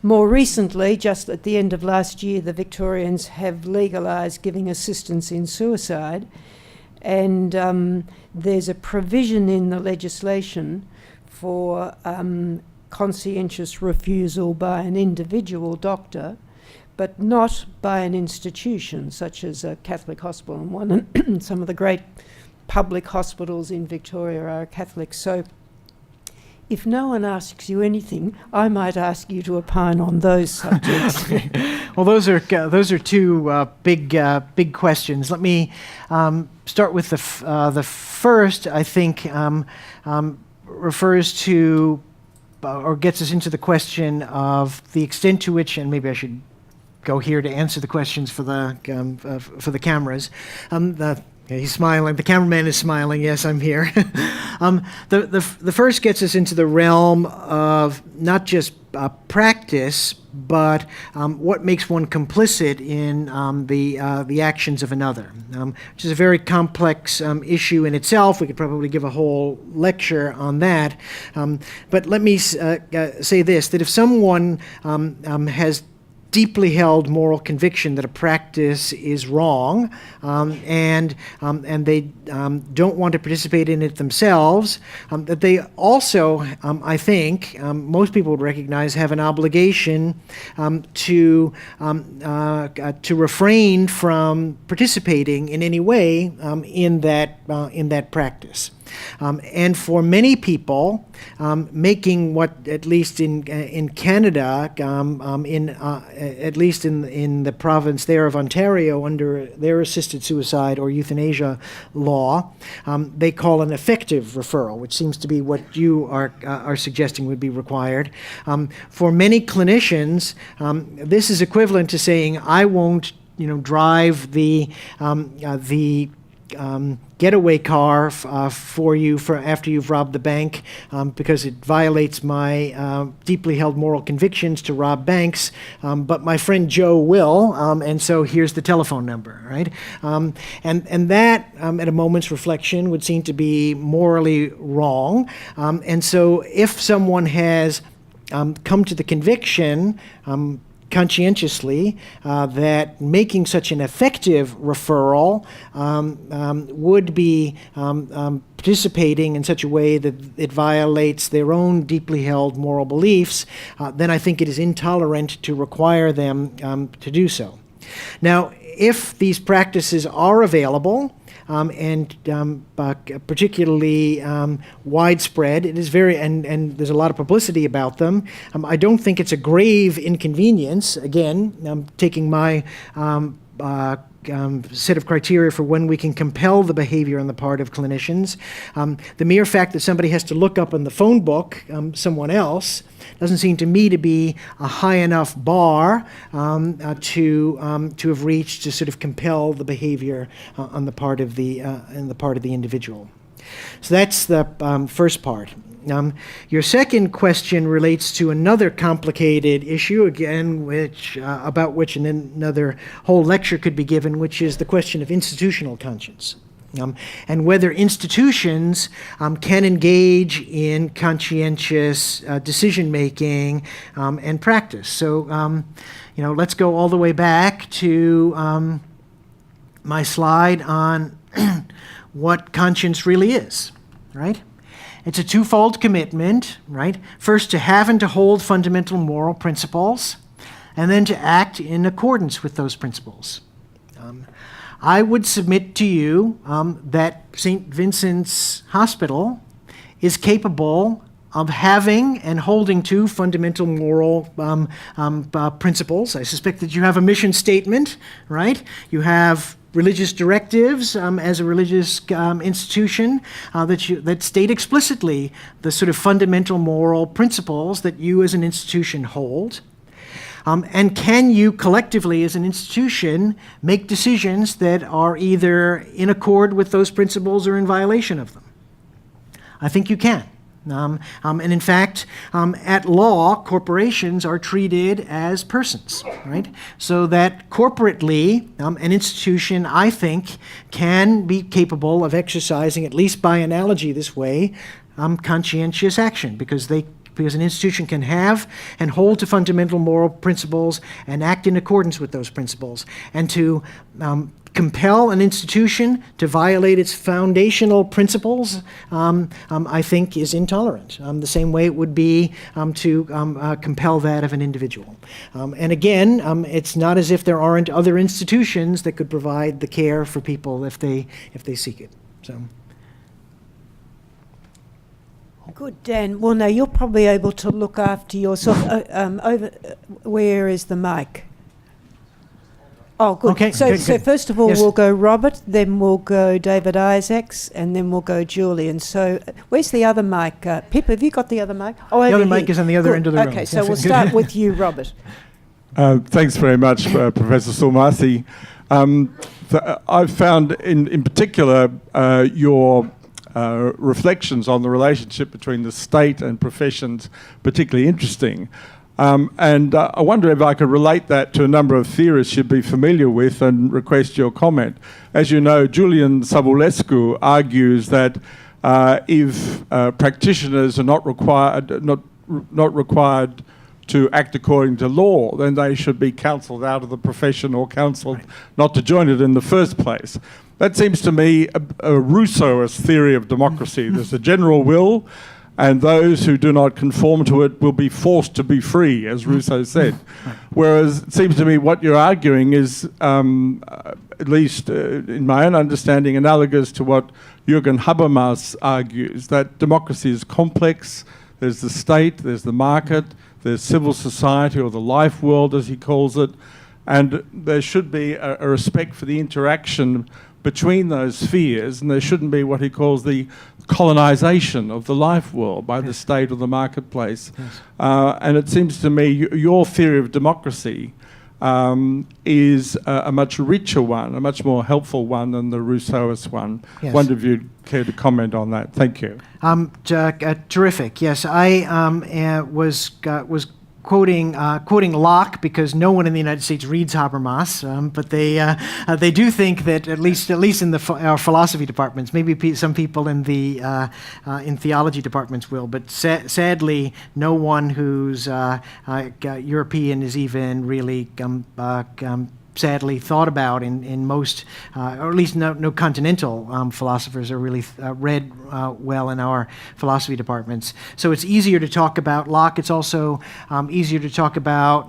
more recently, just at the end of last year, the Victorians have legalised giving assistance in suicide, and there's a provision in the legislation for conscientious refusal by an individual doctor, but not by an institution such as a Catholic hospital. And one, some of the great public hospitals in Victoria are Catholic. So if no one asks you anything, I might ask you to opine on those subjects. Well, those are two big questions. Let me start with the first. I think refers to or gets us into the question of the extent to which, and maybe I should go here to answer the questions for the cameras. He's smiling. The cameraman is smiling. Yes, I'm here. The first gets us into the realm of not just practice, but what makes one complicit in the actions of another, which is a very complex issue in itself. We could probably give a whole lecture on that. But let me say this, that if someone has deeply held moral conviction that a practice is wrong, and they don't want to participate in it themselves, that they also, I think, most people would recognize, have an obligation to refrain from participating in any way in that practice. And for many people, making what, at least in Canada, at least in the province there of Ontario, under their assisted suicide or euthanasia law, they call an effective referral, which seems to be what you are suggesting would be required. For many clinicians, this is equivalent to saying, I won't, drive the getaway car for you after you've robbed the bank, because it violates my deeply held moral convictions to rob banks, but my friend Joe will, and so here's the telephone number, right? And that, at a moment's reflection, would seem to be morally wrong. And so if someone has come to the conviction, conscientiously that making such an effective referral would be participating in such a way that it violates their own deeply held moral beliefs, then I think it is intolerant to require them to do so. Now, if these practices are available, and particularly widespread, it is very, and there's a lot of publicity about them. I don't think it's a grave inconvenience. Again, taking my set of criteria for when we can compel the behavior on the part of clinicians. The mere fact that somebody has to look up in the phone book someone else doesn't seem to me to be a high enough bar to have reached to sort of compel the behavior on the part of the individual. So that's the first part. Your second question relates to another complicated issue, again, about which another whole lecture could be given, which is the question of institutional conscience. And whether institutions can engage in conscientious decision-making and practice. So, let's go all the way back to my slide on what conscience really is, right? It's a twofold commitment, right? First, to have and to hold fundamental moral principles, and then to act in accordance with those principles. I would submit to you that St. Vincent's Hospital is capable of having and holding to fundamental moral principles. I suspect that you have a mission statement, right? You have religious directives as a religious institution that state explicitly the sort of fundamental moral principles that you as an institution hold. And can you collectively as an institution make decisions that are either in accord with those principles or in violation of them? I think you can. And in fact, at law, corporations are treated as persons, right? So that corporately, an institution, I think, can be capable of exercising, at least by analogy this way, conscientious action, because an institution can have and hold to fundamental moral principles and act in accordance with those principles. And to compel an institution to violate its foundational principles, I think is intolerant, the same way it would be to compel that of an individual. And again, it's not as if there aren't other institutions that could provide the care for people if they seek it. So. Good, Dan. Well, now you're probably able to look after yourself. Where is the mic? Oh, good. Okay, so good. First of all, Yes. we'll go Robert, then we'll go David Isaacs, and then we'll go Julian. So where's the other mic? Pip, have you got the other mic? Oh, The other over mic here. is on the other Good. end of the room. Okay, so Yes, we'll good. start with you, Robert. Thanks very much, Professor Sulmasy. I've found in particular your reflections on the relationship between the state and professions particularly interesting. And I wonder if I could relate that to a number of theorists you'd be familiar with and request your comment. As you know, Julian Savulescu argues that if practitioners are not required to act according to law, then they should be counselled out of the profession or counselled not to join it in the first place. That seems to me a Rousseauist theory of democracy. There's a general will, and those who do not conform to it will be forced to be free, as Rousseau said. Whereas it seems to me what you're arguing is, at least in my own understanding, analogous to what Jürgen Habermas argues, that democracy is complex. There's the state, there's the market, there's civil society, or the life world, as he calls it, and there should be a respect for the interaction between those spheres, and there shouldn't be what he calls the colonization of the life world by the state or the marketplace. Yes. And it seems to me your theory of democracy is a much richer one, a much more helpful one than the Rousseauist one. Yes. Wonder if you'd care to comment on that. Thank you. Terrific. Yes, I was quoting Locke, because no one in the United States reads Habermas, but they do think that at least in our philosophy departments, maybe some people in the in theology departments will, but sadly, no one who's European is even really sadly thought about in most, or at least no continental philosophers are really read well in our philosophy departments. So it's easier to talk about Locke. It's also easier to talk about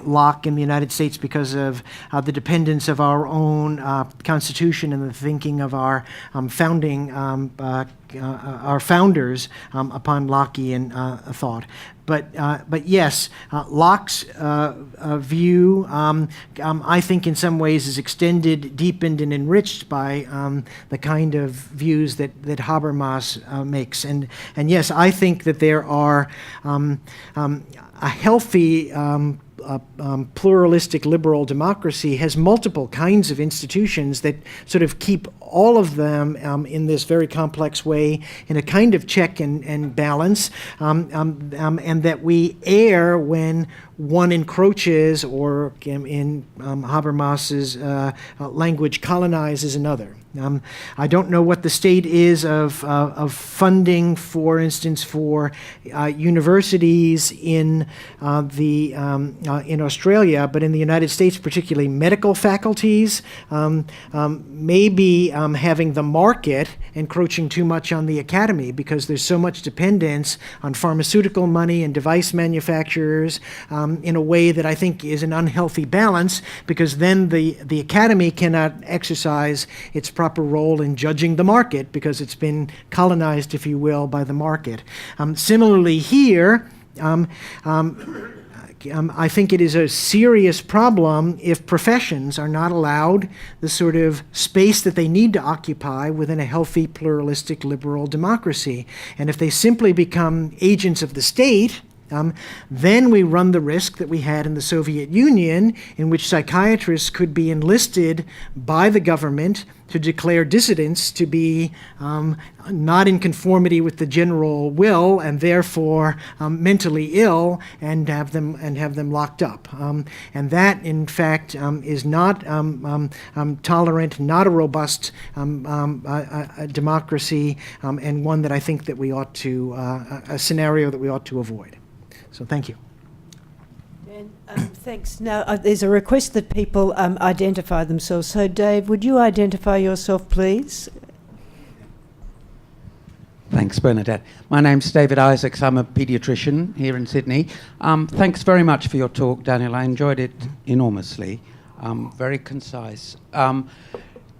Locke in the United States because of the dependence of our own Constitution and the thinking of our our founders upon Lockean thought. But yes, Locke's view, I think in some ways is extended, deepened, and enriched by the kind of views that Habermas makes. And yes, I think that there are a healthy pluralistic liberal democracy has multiple kinds of institutions that sort of keep all of them in this very complex way in a kind of check and balance, and that we err when one encroaches or, in Habermas's language, colonizes another. I don't know what the state is of funding, for instance, for universities in Australia, but in the United States, particularly medical faculties, maybe having the market encroaching too much on the academy because there's so much dependence on pharmaceutical money and device manufacturers in a way that I think is an unhealthy balance, because then the academy cannot exercise its proper role in judging the market because it's been colonized, if you will, by the market. Similarly here, I think it is a serious problem if professions are not allowed the sort of space that they need to occupy within a healthy, pluralistic, liberal democracy. And if they simply become agents of the state, then we run the risk that we had in the Soviet Union, in which psychiatrists could be enlisted by the government to declare dissidents to be not in conformity with the general will and therefore mentally ill, and have them locked up. And that, in fact, is not tolerant, not a robust democracy, and one that I think that we ought to a scenario that we ought to avoid. So thank you. Thanks. Now, there's a request that people identify themselves. So, Dave, would you identify yourself, please? Thanks, Bernadette. My name's David Isaacs. I'm a paediatrician here in Sydney. Thanks very much for your talk, Daniel. I enjoyed it enormously. Very concise.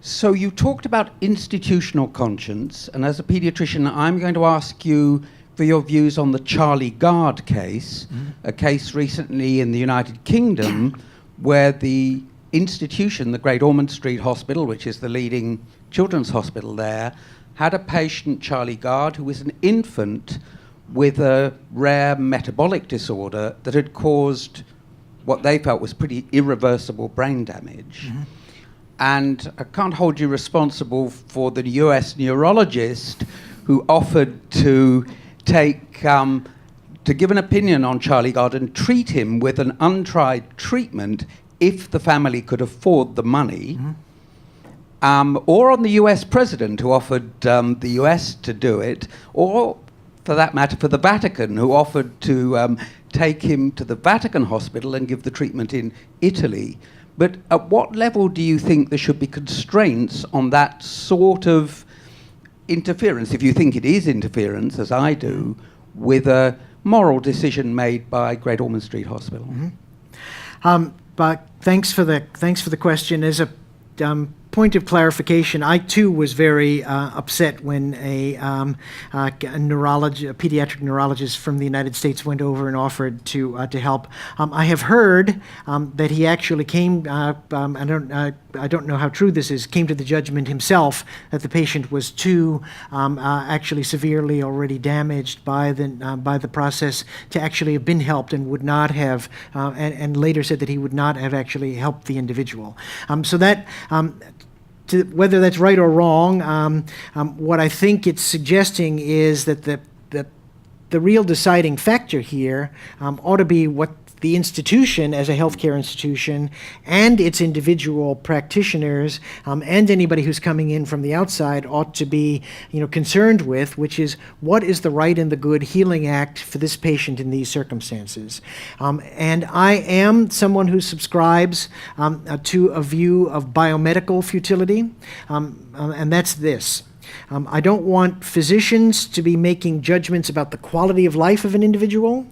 So you talked about institutional conscience, and as a paediatrician, I'm going to ask you for your views on the Charlie Gard case, a case recently in the United Kingdom where the institution, the Great Ormond Street Hospital, which is the leading children's hospital there, had a patient, Charlie Gard, who was an infant with a rare metabolic disorder that had caused what they felt was pretty irreversible brain damage. And I can't hold you responsible for the US neurologist who offered to give an opinion on Charlie Gard and treat him with an untried treatment if the family could afford the money, or on the US president who offered the US to do it, or for that matter for the Vatican who offered to take him to the Vatican hospital and give the treatment in Italy. But at what level do you think there should be constraints on that sort of interference, if you think it is interference, as I do, with a moral decision made by Great Ormond Street Hospital? But thanks for the question. As a point of clarification, I too was very upset when a pediatric neurologist from the United States went over and offered to help. I have heard that he actually came. I don't know how true this is. Came to the judgment himself that the patient was too actually severely already damaged by the process to actually have been helped, and would not have, and later said that he would not have actually helped the individual. So that. Whether that's right or wrong, what I think it's suggesting is that the the real deciding factor here ought to be what the institution as a healthcare institution and its individual practitioners and anybody who's coming in from the outside ought to be concerned with, which is what is the right and the good healing act for this patient in these circumstances. And I am someone who subscribes to a view of biomedical futility, and that's this. I don't want physicians to be making judgments about the quality of life of an individual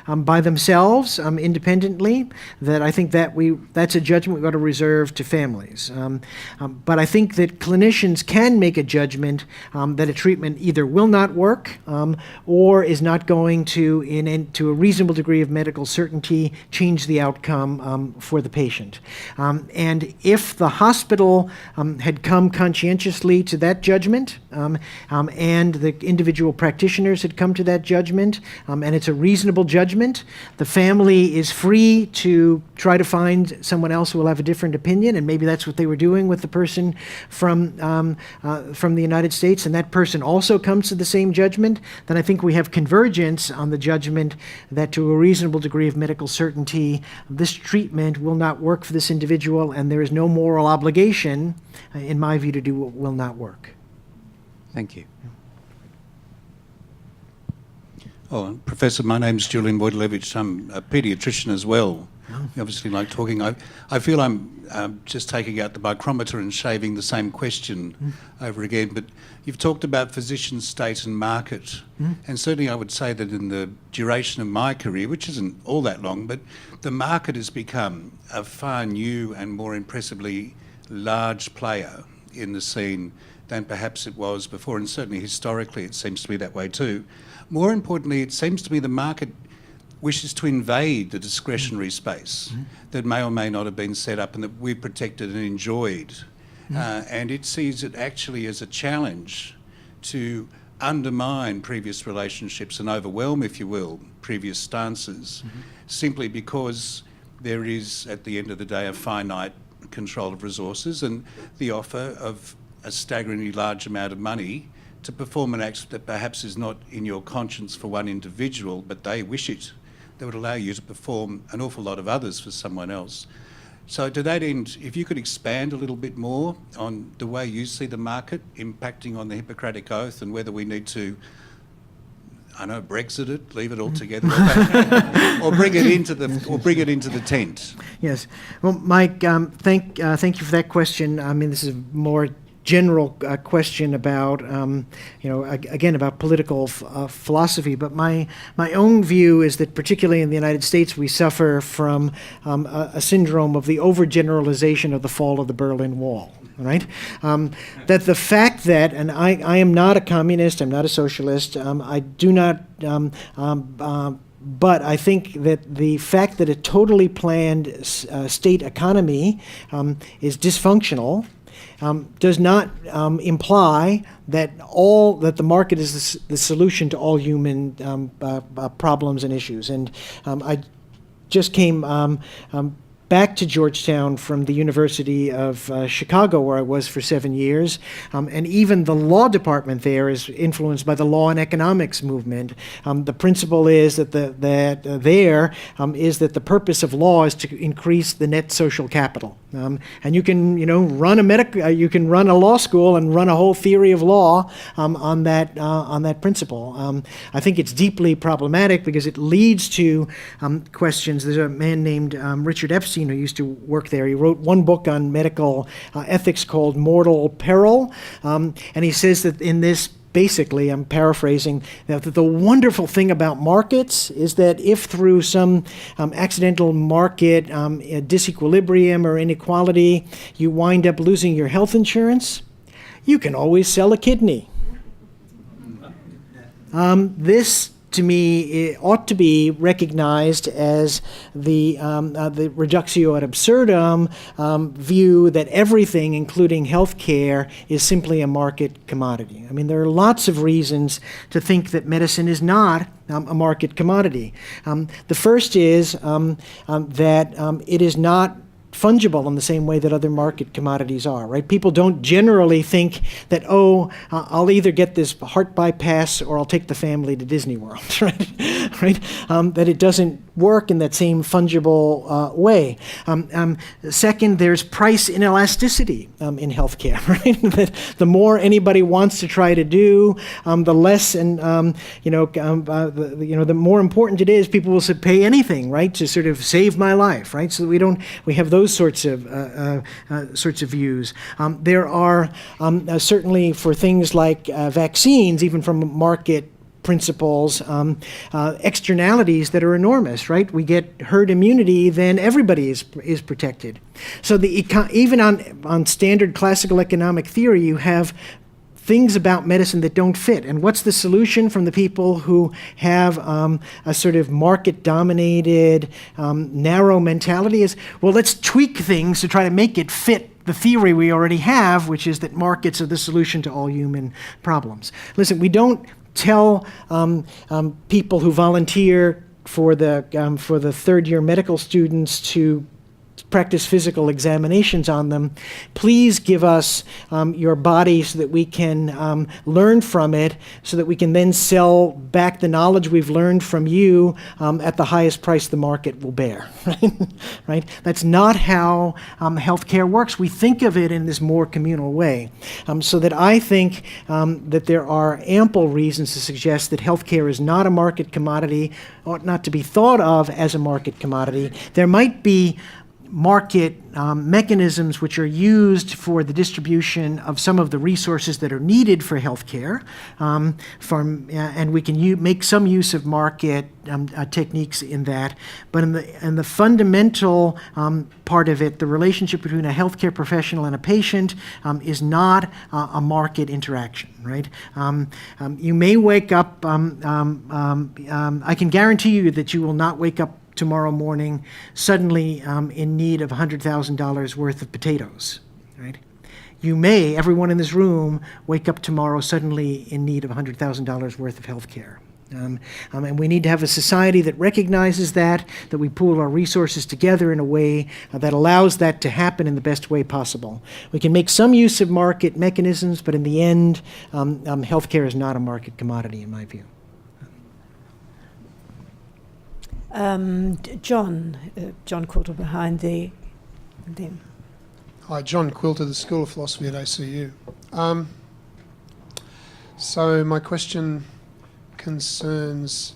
by themselves, independently. That I think that's a judgment we've got to reserve to families. But I think that clinicians can make a judgment that a treatment either will not work or is not going to, to a reasonable degree of medical certainty, change the outcome for the patient. And if the hospital had come conscientiously to that judgment, and the individual practitioners had come to that judgment, and it's a reasonable judgment, the family is free to try to find someone else who will have a different opinion, and maybe that's what they were doing with the person from the United States, and that person also comes to the same judgment. Then I think we have convergence on the judgment that to a reasonable degree of medical certainty, this treatment will not work for this individual, and there is no moral obligation, in my view, to do what will not work. Thank you. Oh, Professor, my name's Julian Wojtylewicz. I'm a paediatrician as well. You obviously like talking. I feel I'm just taking out the micrometer and shaving the same question over again, but you've talked about physician, state and market, and certainly I would say that in the duration of my career, which isn't all that long, but the market has become a far new and more impressively large player in the scene than perhaps it was before, and certainly historically it seems to be that way too. More importantly, it seems to me the market wishes to invade the discretionary space that may or may not have been set up and that we protected and enjoyed. And it sees it actually as a challenge to undermine previous relationships and overwhelm, if you will, previous stances, simply because there is, at the end of the day, a finite control of resources and the offer of a staggeringly large amount of money to perform an act that perhaps is not in your conscience for one individual, but they wish it, that would allow you to perform an awful lot of others for someone else. So to that end, if you could expand a little bit more on the way you see the market impacting on the Hippocratic Oath and whether we need to, I know, Brexit it, leave it all together, or bring it into the tent. Yes. Well, Mike, thank you for that question. I mean, this is more general question about, again, about political philosophy. But my own view is that, particularly in the United States, we suffer from a syndrome of the overgeneralization of the fall of the Berlin Wall. Right? That the fact that, and I am not a communist, I'm not a socialist, I do not, but I think that the fact that a totally planned state economy is dysfunctional does not imply that the market is the solution to all human problems and issues. And I just came back to Georgetown from the University of Chicago, where I was for 7 years, and even the law department there is influenced by the law and economics movement. The principle is that is that the purpose of law is to increase the net social capital, and you can run a law school and run a whole theory of law on that principle. I think it's deeply problematic because it leads to questions. There's a man named Richard Epstein who used to work there. He wrote one book on medical ethics called Mortal Peril, and he says that in this, basically, I'm paraphrasing, that the wonderful thing about markets is that if through some accidental market disequilibrium or inequality you wind up losing your health insurance, you can always sell a kidney. This, to me, it ought to be recognized as the reductio ad absurdum view that everything, including health care, is simply a market commodity. I mean, there are lots of reasons to think that medicine is not a market commodity. The first is that it is not fungible in the same way that other market commodities are, right? People don't generally think that, I'll either get this heart bypass or I'll take the family to Disney World, right? Right? That it doesn't work in that same fungible way. Second, there's price inelasticity in healthcare, right? That the more anybody wants to try to do, the less, and the more important it is. People will pay anything, right, to sort of save my life, right? So we have those sorts of views. There are certainly for things like vaccines, even from market principles, externalities that are enormous, right? We get herd immunity, then everybody is protected. So even on standard classical economic theory, you have things about medicine that don't fit. And what's the solution from the people who have a sort of market-dominated, narrow mentality is, well, let's tweak things to try to make it fit the theory we already have, which is that markets are the solution to all human problems. Listen, we don't tell people who volunteer for the third-year medical students to practice physical examinations on them. Please give us your body so that we can learn from it, so that we can then sell back the knowledge we've learned from you at the highest price the market will bear. Right? That's not how healthcare works. We think of it in this more communal way. So that I think that there are ample reasons to suggest that healthcare is not a market commodity, ought not to be thought of as a market commodity. There might be market mechanisms which are used for the distribution of some of the resources that are needed for healthcare, and we can make some use of market techniques in that. But in the fundamental part of it, the relationship between a healthcare professional and a patient is not a market interaction, right? You may wake up, I can guarantee you that you will not wake up tomorrow morning suddenly in need of $100,000 worth of potatoes, right? You may, everyone in this room, wake up tomorrow suddenly in need of $100,000 worth of health care. And we need to have a society that recognizes that we pool our resources together in a way that allows that to happen in the best way possible. We can make some use of market mechanisms, but in the end, healthcare is not a market commodity, in my view. John Quilter behind them. Hi, John Quilter, the School of Philosophy at ACU. So my question concerns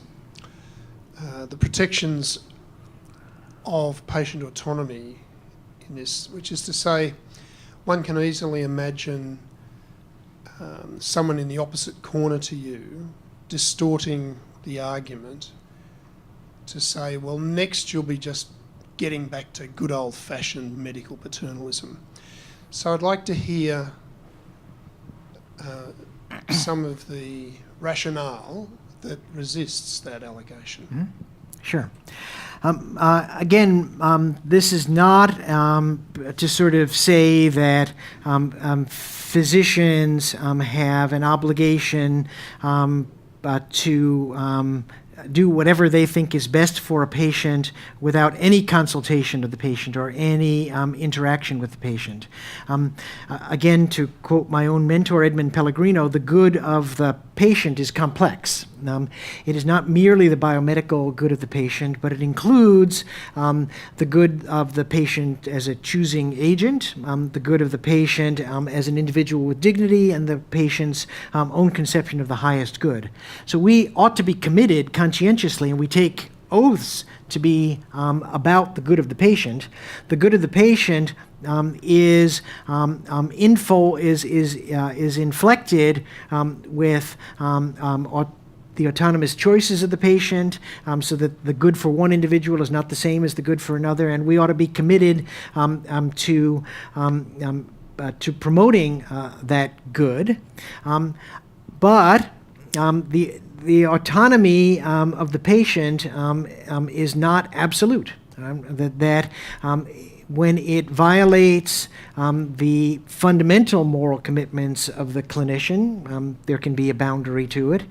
the protections of patient autonomy in this, which is to say, one can easily imagine someone in the opposite corner to you distorting the argument to say, well, next you'll be just getting back to good old-fashioned medical paternalism. So I'd like to hear some of the rationale that resists that allegation. Mm-hmm. Sure. Again, this is not to sort of say that physicians have an obligation to do whatever they think is best for a patient without any consultation of the patient or any interaction with the patient. Again, to quote my own mentor, Edmund Pellegrino, the good of the patient is complex. It is not merely the biomedical good of the patient, but it includes the good of the patient as a choosing agent, the good of the patient as an individual with dignity, and the patient's own conception of the highest good. So we ought to be committed conscientiously, and we take oaths to be about the good of the patient. The good of the patient is inflected with the autonomous choices of the patient, so that the good for one individual is not the same as the good for another, and we ought to be committed to promoting that good. But the autonomy of the patient is not absolute. That when it violates the fundamental moral commitments of the clinician, there can be a boundary to it.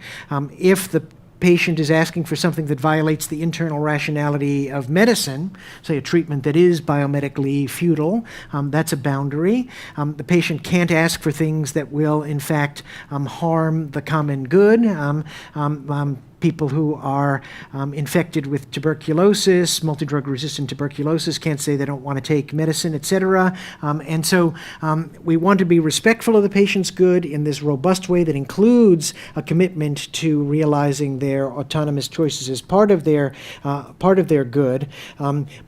If the patient is asking for something that violates the internal rationality of medicine, say a treatment that is biomedically futile, that's a boundary. The patient can't ask for things that will, in fact, harm the common good. People who are infected with tuberculosis, multidrug-resistant tuberculosis, can't say they don't want to take medicine, etc. And so we want to be respectful of the patient's good in this robust way that includes a commitment to realizing their autonomous choices as part of their good,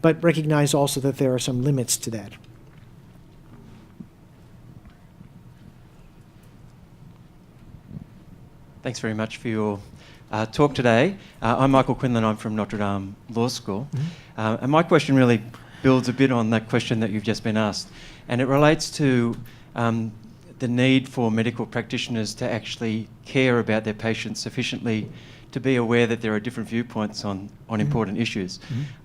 but recognize also that there are some limits to that. Thanks very much for your talk today. I'm Michael Quinlan, I'm from Notre Dame Law School. And my question really builds a bit on that question that you've just been asked. And it relates to the need for medical practitioners to actually care about their patients sufficiently to be aware that there are different viewpoints on important issues.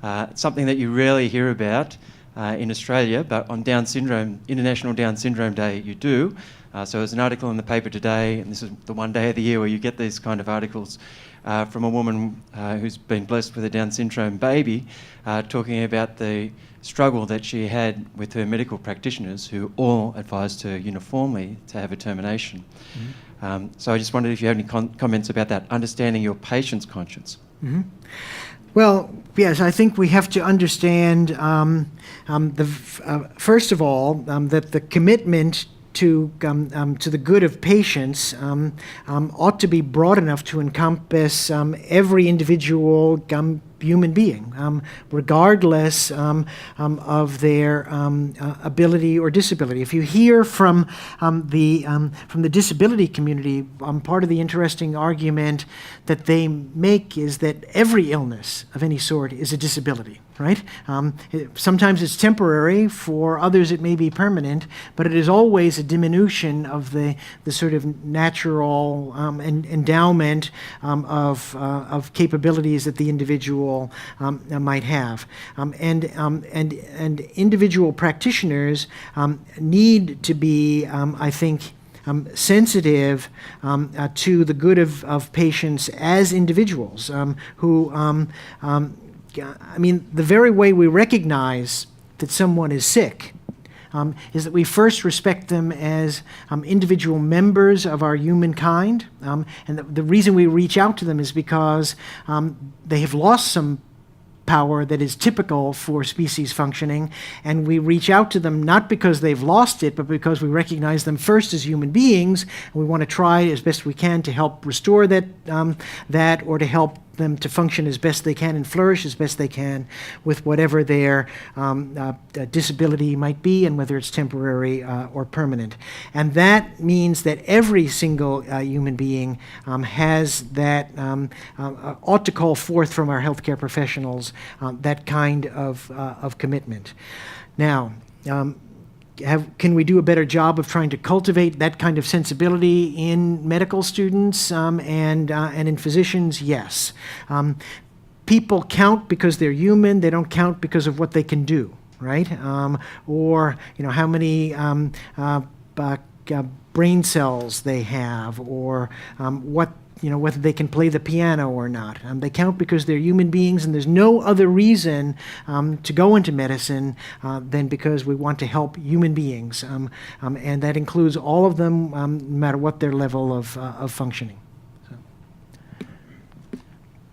It's something that you rarely hear about in Australia, but on Down Syndrome, International Down Syndrome Day, you do. So there's an article in the paper today, and this is the one day of the year where you get these kind of articles from a woman who's been blessed with a Down syndrome baby, talking about the struggle that she had with her medical practitioners who all advised her uniformly to have a termination. So I just wondered if you have any comments about that, understanding your patient's conscience. Well, yes, I think we have to understand, first of all, that the commitment to the good of patients ought to be broad enough to encompass every individual human being, regardless of their ability or disability. If you hear from the disability community, part of the interesting argument that they make is that every illness of any sort is a disability, right? Sometimes it's temporary, for others it may be permanent, but it is always a diminution of the sort of natural endowment of capabilities that the individual might have. And individual practitioners need to be, I think, sensitive to the good of patients as individuals who, I mean, the very way we recognize that someone is sick is that we first respect them as individual members of our humankind. And the reason we reach out to them is because they have lost some power that is typical for species functioning, and we reach out to them not because they've lost it, but because we recognize them first as human beings, and we want to try as best we can to help restore that, or to help them to function as best they can and flourish as best they can with whatever their disability might be, and whether it's temporary or permanent. And that means that every single human being has that, ought to call forth from our healthcare professionals that kind of commitment. Now, can we do a better job of trying to cultivate that kind of sensibility in medical students and in physicians? Yes. People count because they're human. They don't count because of what they can do, right? Or how many brain cells they have, or whether they can play the piano or not. They count because they're human beings, and there's no other reason to go into medicine than because we want to help human beings. And that includes all of them, no matter what their level of functioning.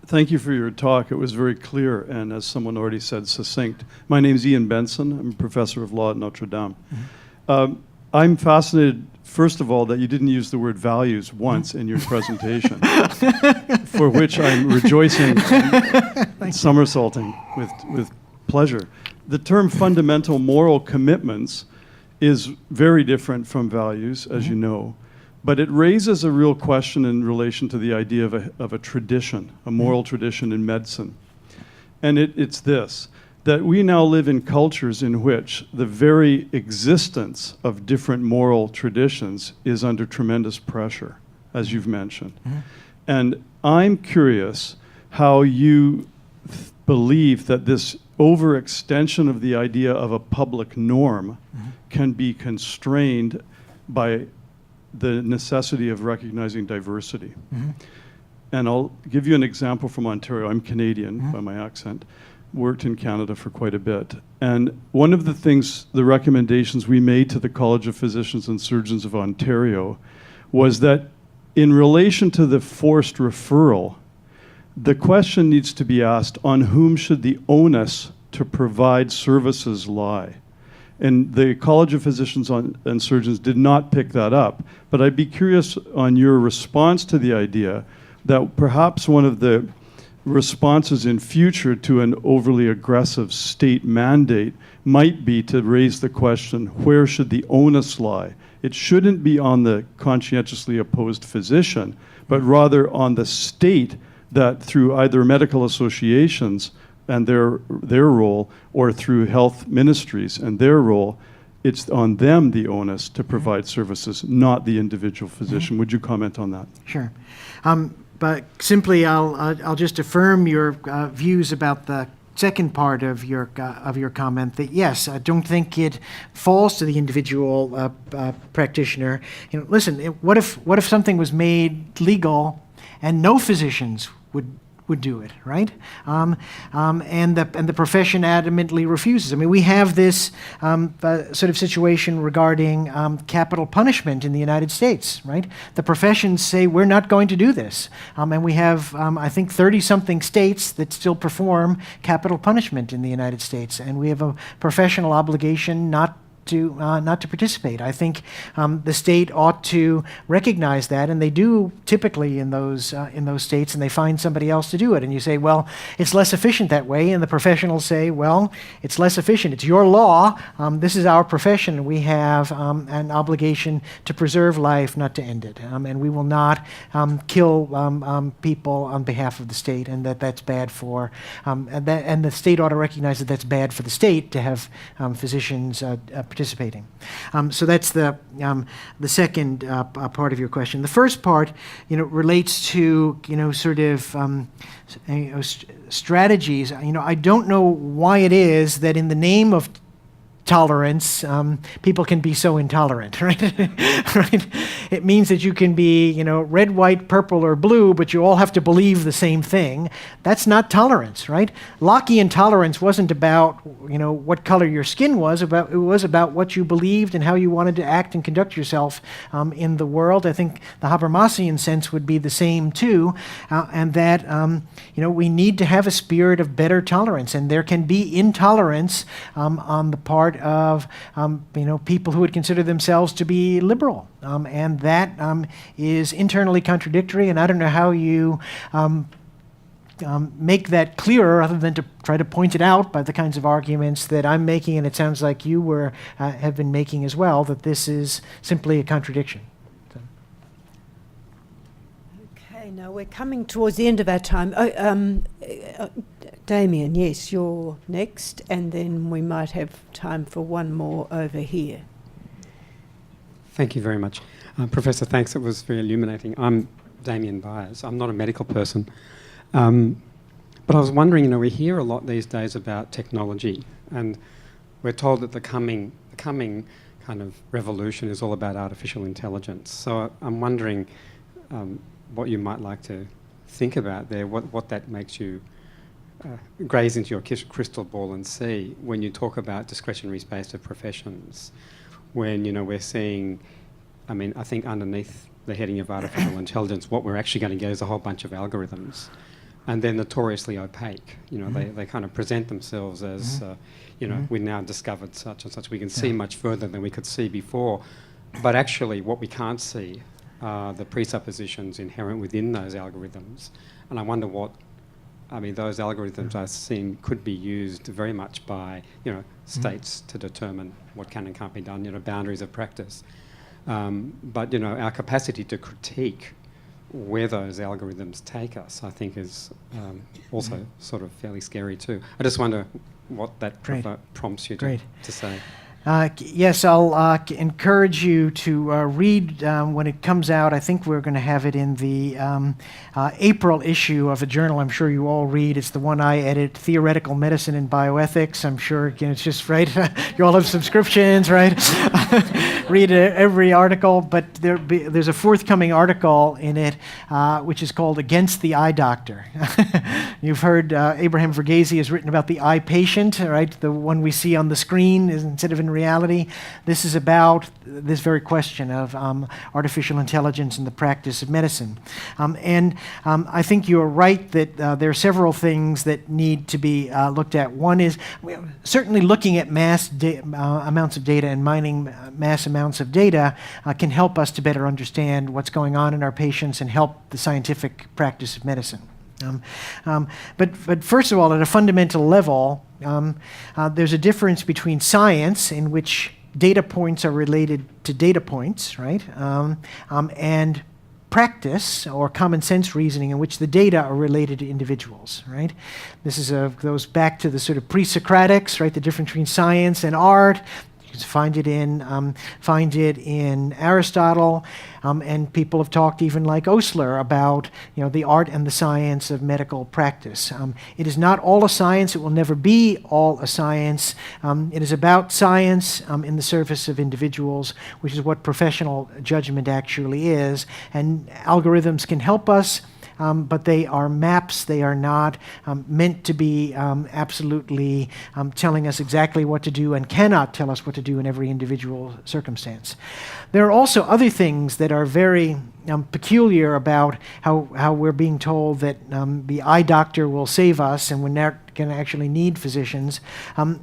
Thank you for your talk. It was very clear, and as someone already said, succinct. My name is Ian Benson. I'm a professor of law at Notre Dame. I'm fascinated, first of all, that you didn't use the word values once in your presentation, for which I'm rejoicing and somersaulting with pleasure. The term fundamental moral commitments is very different from values, as you know, but it raises a real question in relation to the idea of a tradition, a moral tradition in medicine. And it's this, that we now live in cultures in which the very existence of different moral traditions is under tremendous pressure, as you've mentioned. And I'm curious how you believe that this overextension of the idea of a public norm can be constrained by the necessity of recognizing diversity. and I'll give you an example from Ontario. I'm Canadian by my accent, worked in Canada for quite a bit. And one of the things, the recommendations we made to the College of Physicians and Surgeons of Ontario was that in relation to the forced referral, the question needs to be asked, on whom should the onus to provide services lie? And the College of Physicians and Surgeons did not pick that up. But I'd be curious on your response to the idea that perhaps one of the responses in future to an overly aggressive state mandate might be to raise the question, where should the onus lie? It shouldn't be on the conscientiously opposed physician, but rather on the state that through either medical associations and their role, or through health ministries and their role, it's on them the onus to provide services, not the individual physician. Would you comment on that? Sure. But simply, I'll just affirm your views about the second part of your comment. That yes, I don't think it falls to the individual practitioner. You know, listen, what if something was made legal and no physicians would do it, right? And the profession adamantly refuses. I mean, we have this sort of situation regarding capital punishment in the United States, right? The professions say we're not going to do this, and we have, I think, 30-something states that still perform capital punishment in the United States, and we have a professional obligation not to participate. I think the state ought to recognize that, and they do typically in those states, and they find somebody else to do it. And you say, well, it's less efficient that way, and the professionals say, well, it's less efficient. It's your law. This is our profession, and we have an obligation to preserve life, not to end it. And we will not kill people on behalf of the state, and that's bad for, and the state ought to recognize that that's bad for the state to have physicians participating. So that's the second part of your question. The first part, relates to sort of strategies. I don't know why it is that in the name of tolerance, people can be so intolerant, right? Right? It means that you can be, red, white, purple, or blue, but you all have to believe the same thing. That's not tolerance, right? Lockean tolerance wasn't about, what color your skin was. It was about what you believed and how you wanted to act and conduct yourself in the world. I think the Habermasian sense would be the same too, and that we need to have a spirit of better tolerance, and there can be intolerance on the part of people who would consider themselves to be liberal, and that is internally contradictory. And I don't know how you make that clearer other than to try to point it out by the kinds of arguments that I'm making, and it sounds like you have been making as well, that this is simply a contradiction. So. Okay, now we're coming towards the end of our time. Damien, yes, you're next, and then we might have time for one more over here. Thank you very much. Professor, thanks. It was very illuminating. I'm Damien Byers. I'm not a medical person. But I was wondering, we hear a lot these days about technology, and we're told that the coming kind of revolution is all about artificial intelligence. So I'm wondering what you might like to think about there, what that makes you graze into your crystal ball and see when you talk about discretionary space of professions, when we're seeing, I think underneath the heading of artificial intelligence, what we're actually going to get is a whole bunch of algorithms, and they're notoriously opaque. They kind of present themselves as, we now discovered such and such. We can see much further than we could see before, but actually what we can't see are the presuppositions inherent within those algorithms. And I wonder what those algorithms I seem could be used very much by, states to determine what can and can't be done, boundaries of practice. But, our capacity to critique where those algorithms take us, I think, is also sort of fairly scary too. I just wonder what that prompts you to say. Yes, I'll encourage you to read when it comes out. I think we're going to have it in the April issue of a journal I'm sure you all read. It's the one I edit, Theoretical Medicine and Bioethics. I'm sure it's just right. You all have subscriptions, right? Read every article, but there's a forthcoming article in it which is called Against the Eye Doctor. You've heard Abraham Verghese has written about the eye patient, right? The one we see on the screen instead of in reality. This is about this very question of artificial intelligence and the practice of medicine. I think you're right that there are several things that need to be looked at. One is certainly looking at mass amounts of data and mining mass amounts of data can help us to better understand what's going on in our patients and help the scientific practice of medicine. But first of all, at a fundamental level, there's a difference between science, in which data points are related to data points, right? And practice or common sense reasoning, in which the data are related to individuals, right? This is goes back to the sort of pre-Socratics, right? The difference between science and art. You can find it in Aristotle, and people have talked even like Osler about the art and the science of medical practice. It is not all a science. It will never be all a science. It is about science in the service of individuals, which is what professional judgment actually is. And algorithms can help us. But they are maps. They are not meant to be absolutely telling us exactly what to do, and cannot tell us what to do in every individual circumstance. There are also other things that are very peculiar about how we're being told that the eye doctor will save us and we're not going to actually need physicians.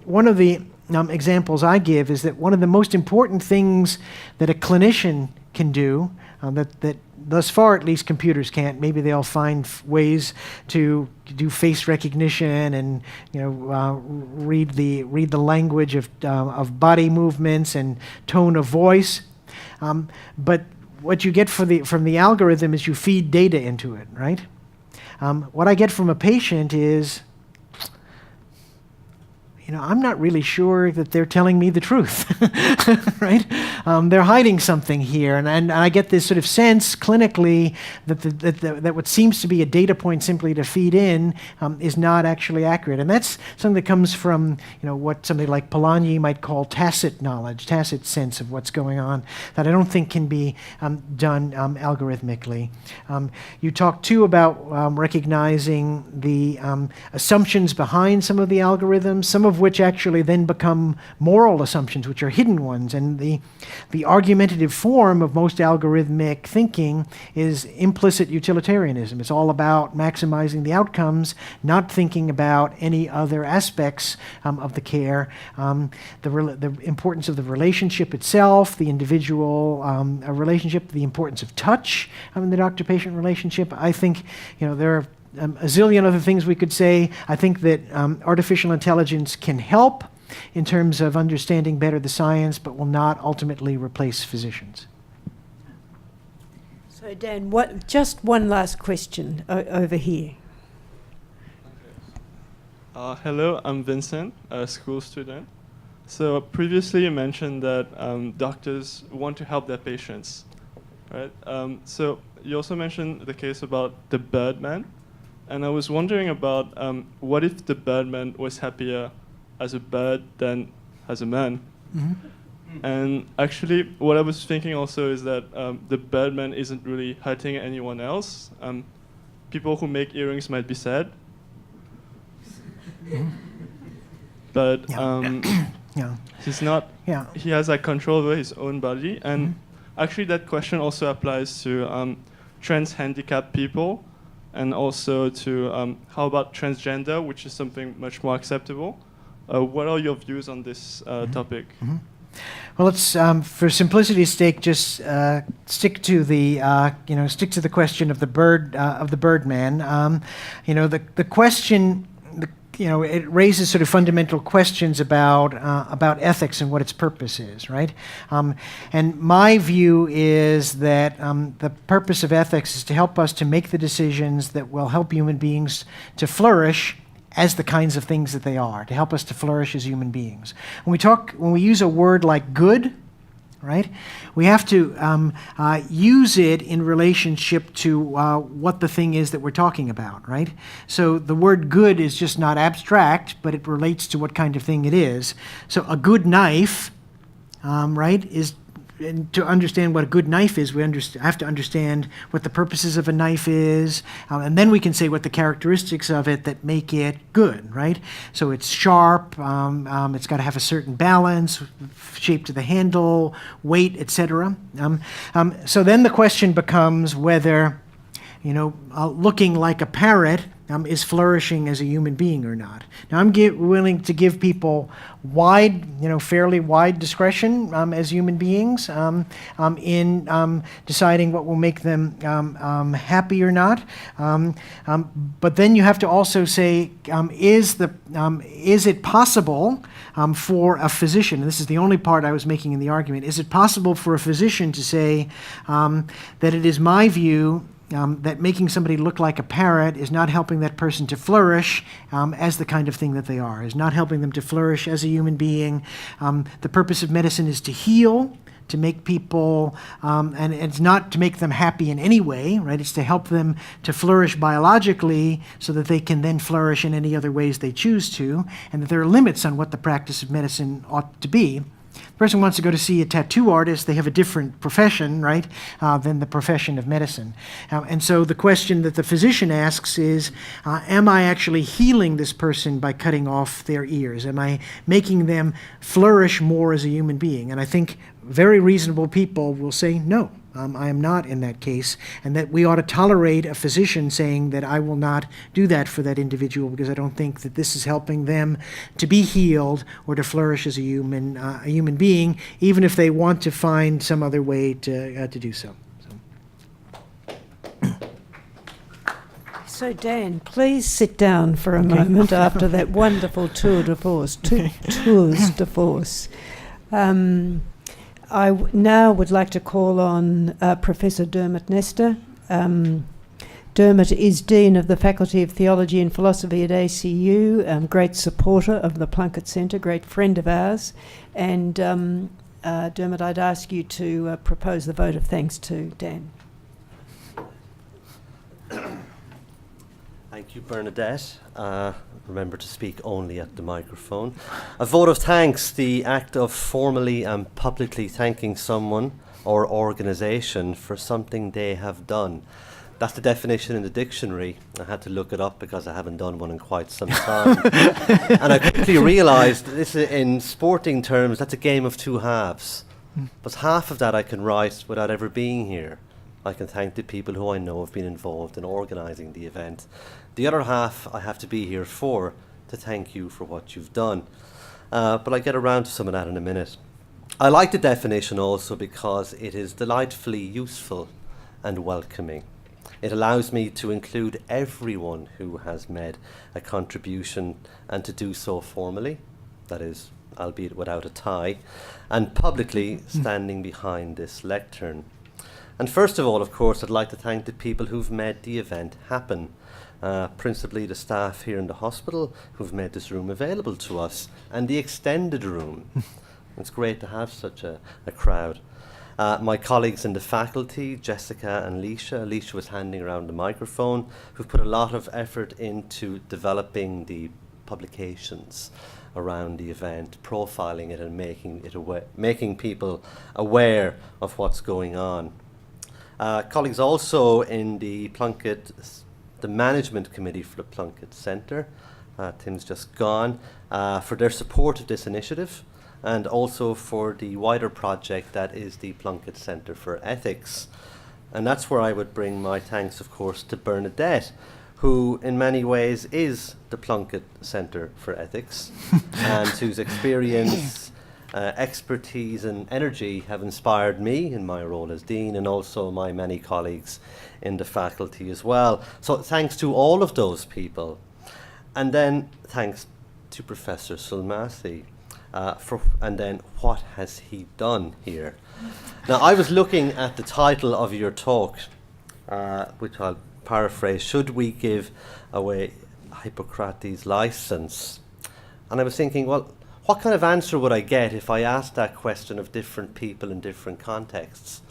One of the examples I give is that one of the most important things that a clinician can do, that thus far, at least, computers can't. Maybe they'll find ways to do face recognition and read the language of body movements and tone of voice. But what you get from the algorithm is you feed data into it, right? What I get from a patient is, I'm not really sure that they're telling me the truth, right? They're hiding something here, and I get this sort of sense clinically that what seems to be a data point simply to feed in is not actually accurate, and that's something that comes from what somebody like Polanyi might call tacit knowledge, tacit sense of what's going on, that I don't think can be done algorithmically. You talked too about recognizing the assumptions behind some of the algorithms, some of which actually then become moral assumptions, which are hidden ones. And the argumentative form of most algorithmic thinking is implicit utilitarianism. It's all about maximizing the outcomes, not thinking about any other aspects of the care, the importance of the relationship itself, the individual relationship, the importance of touch in the doctor-patient relationship. I think there are a zillion other things we could say. I think that artificial intelligence can help in terms of understanding better the science, but will not ultimately replace physicians. So Dan, just one last question over here. Hello, I'm Vincent, a school student. So previously you mentioned that doctors want to help their patients, right? So you also mentioned the case about the Birdman. And I was wondering about what if the birdman was happier as a bird than as a man? Mm-hmm. And actually, what I was thinking also is that the birdman isn't really hurting anyone else. People who make earrings might be sad. Mm-hmm. But he's not, he has control over his own body. And actually that question also applies to trans handicapped people. And also to how about transgender, which is something much more acceptable? What are your views on this topic? Mm-hmm. Well, let's, for simplicity's sake, just stick to the question of the Birdman. The question. It raises sort of fundamental questions about ethics and what its purpose is, right? And my view is that the purpose of ethics is to help us to make the decisions that will help human beings to flourish as the kinds of things that they are, to help us to flourish as human beings. When we use a word like good, right, we have to use it in relationship to what the thing is that we're talking about, right? So the word good is just not abstract, but it relates to what kind of thing it is. So a good knife, right, is, and to understand what a good knife is, we have to understand what the purposes of a knife is, and then we can say what the characteristics of it that make it good, right? So it's sharp, it's got to have a certain balance, shape to the handle, weight, etc. So then the question becomes whether, looking like a parrot is flourishing as a human being or not. Now, I'm willing to give people fairly wide discretion as human beings in deciding what will make them happy or not. But then you have to also say, is it possible for a physician, and this is the only part I was making in the argument, is it possible for a physician to say that it is my view that making somebody look like a parrot is not helping that person to flourish as the kind of thing that they are, is not helping them to flourish as a human being. The purpose of medicine is to heal, to make people, and it's not to make them happy in any way, right? It's to help them to flourish biologically so that they can then flourish in any other ways they choose to, and that there are limits on what the practice of medicine ought to be. The person wants to go to see a tattoo artist, they have a different profession, right, than the profession of medicine. And so the question that the physician asks is, am I actually healing this person by cutting off their ears? Am I making them flourish more as a human being? And I think very reasonable people will say, no, I am not in that case, and that we ought to tolerate a physician saying that I will not do that for that individual because I don't think that this is helping them to be healed or to flourish as a human being, even if they want to find some other way to do so. So, Dan, please sit down for a moment after that wonderful tours de force. I now would like to call on Professor Dermot Nestor. Dermot is Dean of the Faculty of Theology and Philosophy at ACU, great supporter of the Plunkett Centre, great friend of ours. And Dermot, I'd ask you to propose the vote of thanks to Dan. Thank you, Bernadette. Remember to speak only at the microphone. A vote of thanks, the act of formally and publicly thanking someone or organisation for something they have done. That's the definition in the dictionary. I had to look it up because I haven't done one in quite some time. And I quickly realised this is, in sporting terms, that's a game of two halves. But half of that I can write without ever being here. I can thank the people who I know have been involved in organising the event. The other half I have to be here for, to thank you for what you've done. But I'll get around to some of that in a minute. I like the definition also because it is delightfully useful and welcoming. It allows me to include everyone who has made a contribution and to do so formally, that is, albeit without a tie, and publicly standing behind this lectern. And first of all, of course, I'd like to thank the people who've made the event happen. Principally the staff here in the hospital who've made this room available to us, and the extended room. It's great to have such a crowd. My colleagues in the faculty, Jessica and Leisha. Leisha was handing around the microphone, who've put a lot of effort into developing the publications around the event, profiling it and making people aware of what's going on. Colleagues also in the management committee for the Plunkett Centre, Tim's just gone, for their support of this initiative, and also for the wider project that is the Plunkett Centre for Ethics. And that's where I would bring my thanks, of course, to Bernadette, who in many ways is the Plunkett Centre for Ethics, and whose experience, expertise and energy have inspired me in my role as Dean, and also my many colleagues in the faculty as well. So thanks to all of those people. And then thanks to Professor Sulmasy. And then what has he done here? Now, I was looking at the title of your talk, which I'll paraphrase: should we give away Hippocrates license. And I was thinking, well, what kind of answer would I get if I asked that question of different people in different contexts?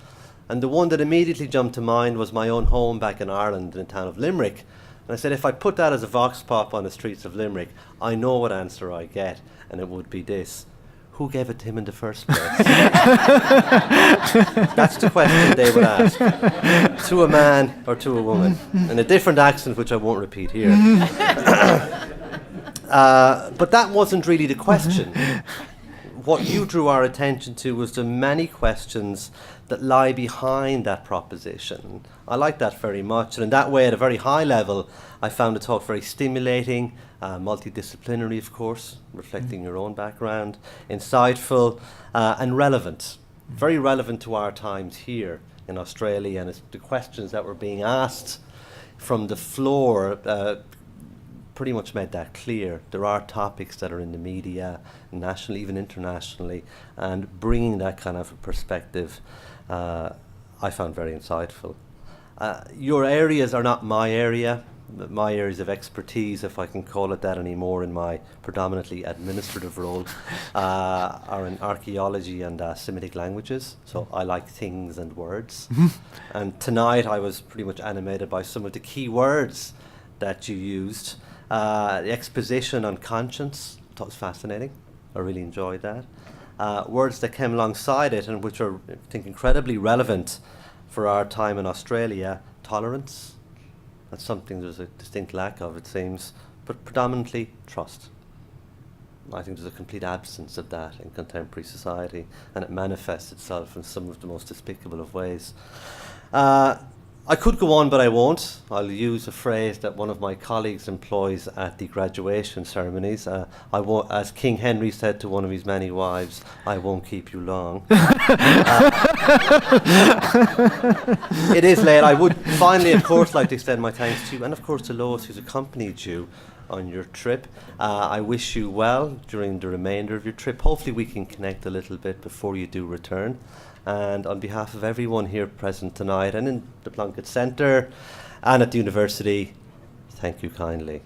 And the one that immediately jumped to mind was my own home back in Ireland, in the town of Limerick. And I said, if I put that as a vox pop on the streets of Limerick, I know what answer I get, and it would be this: who gave it to him in the first place? That's the question they would ask, to a man or to a woman, in a different accent, which I won't repeat here. But that wasn't really the question. What you drew our attention to was the many questions that lie behind that proposition. I like that very much, and in that way, at a very high level, I found the talk very stimulating, multidisciplinary, of course, reflecting your own background, insightful, and relevant. Very relevant to our times here in Australia, and it's the questions that were being asked from the floor pretty much made that clear. There are topics that are in the media, nationally, even internationally, and bringing that kind of a perspective I found very insightful. Your areas are not my area. My areas of expertise, if I can call it that anymore, in my predominantly administrative role, are in archaeology and Semitic languages. So I like things and words. And tonight I was pretty much animated by some of the key words that you used. The exposition on conscience, I thought was fascinating. I really enjoyed that. Words that came alongside it and which are, I think, incredibly relevant for our time in Australia: tolerance. That's something there's a distinct lack of, it seems, but predominantly trust. I think there's a complete absence of that in contemporary society, and it manifests itself in some of the most despicable of ways. I could go on, but I won't. I'll use a phrase that one of my colleagues employs at the graduation ceremonies. As King Henry said to one of his many wives, "I won't keep you long." It is late. I would finally, of course, like to extend my thanks to you, and of course to Lois, who's accompanied you on your trip. I wish you well during the remainder of your trip. Hopefully we can connect a little bit before you do return. And on behalf of everyone here present tonight and in the Plunkett Centre and at the university, thank you kindly.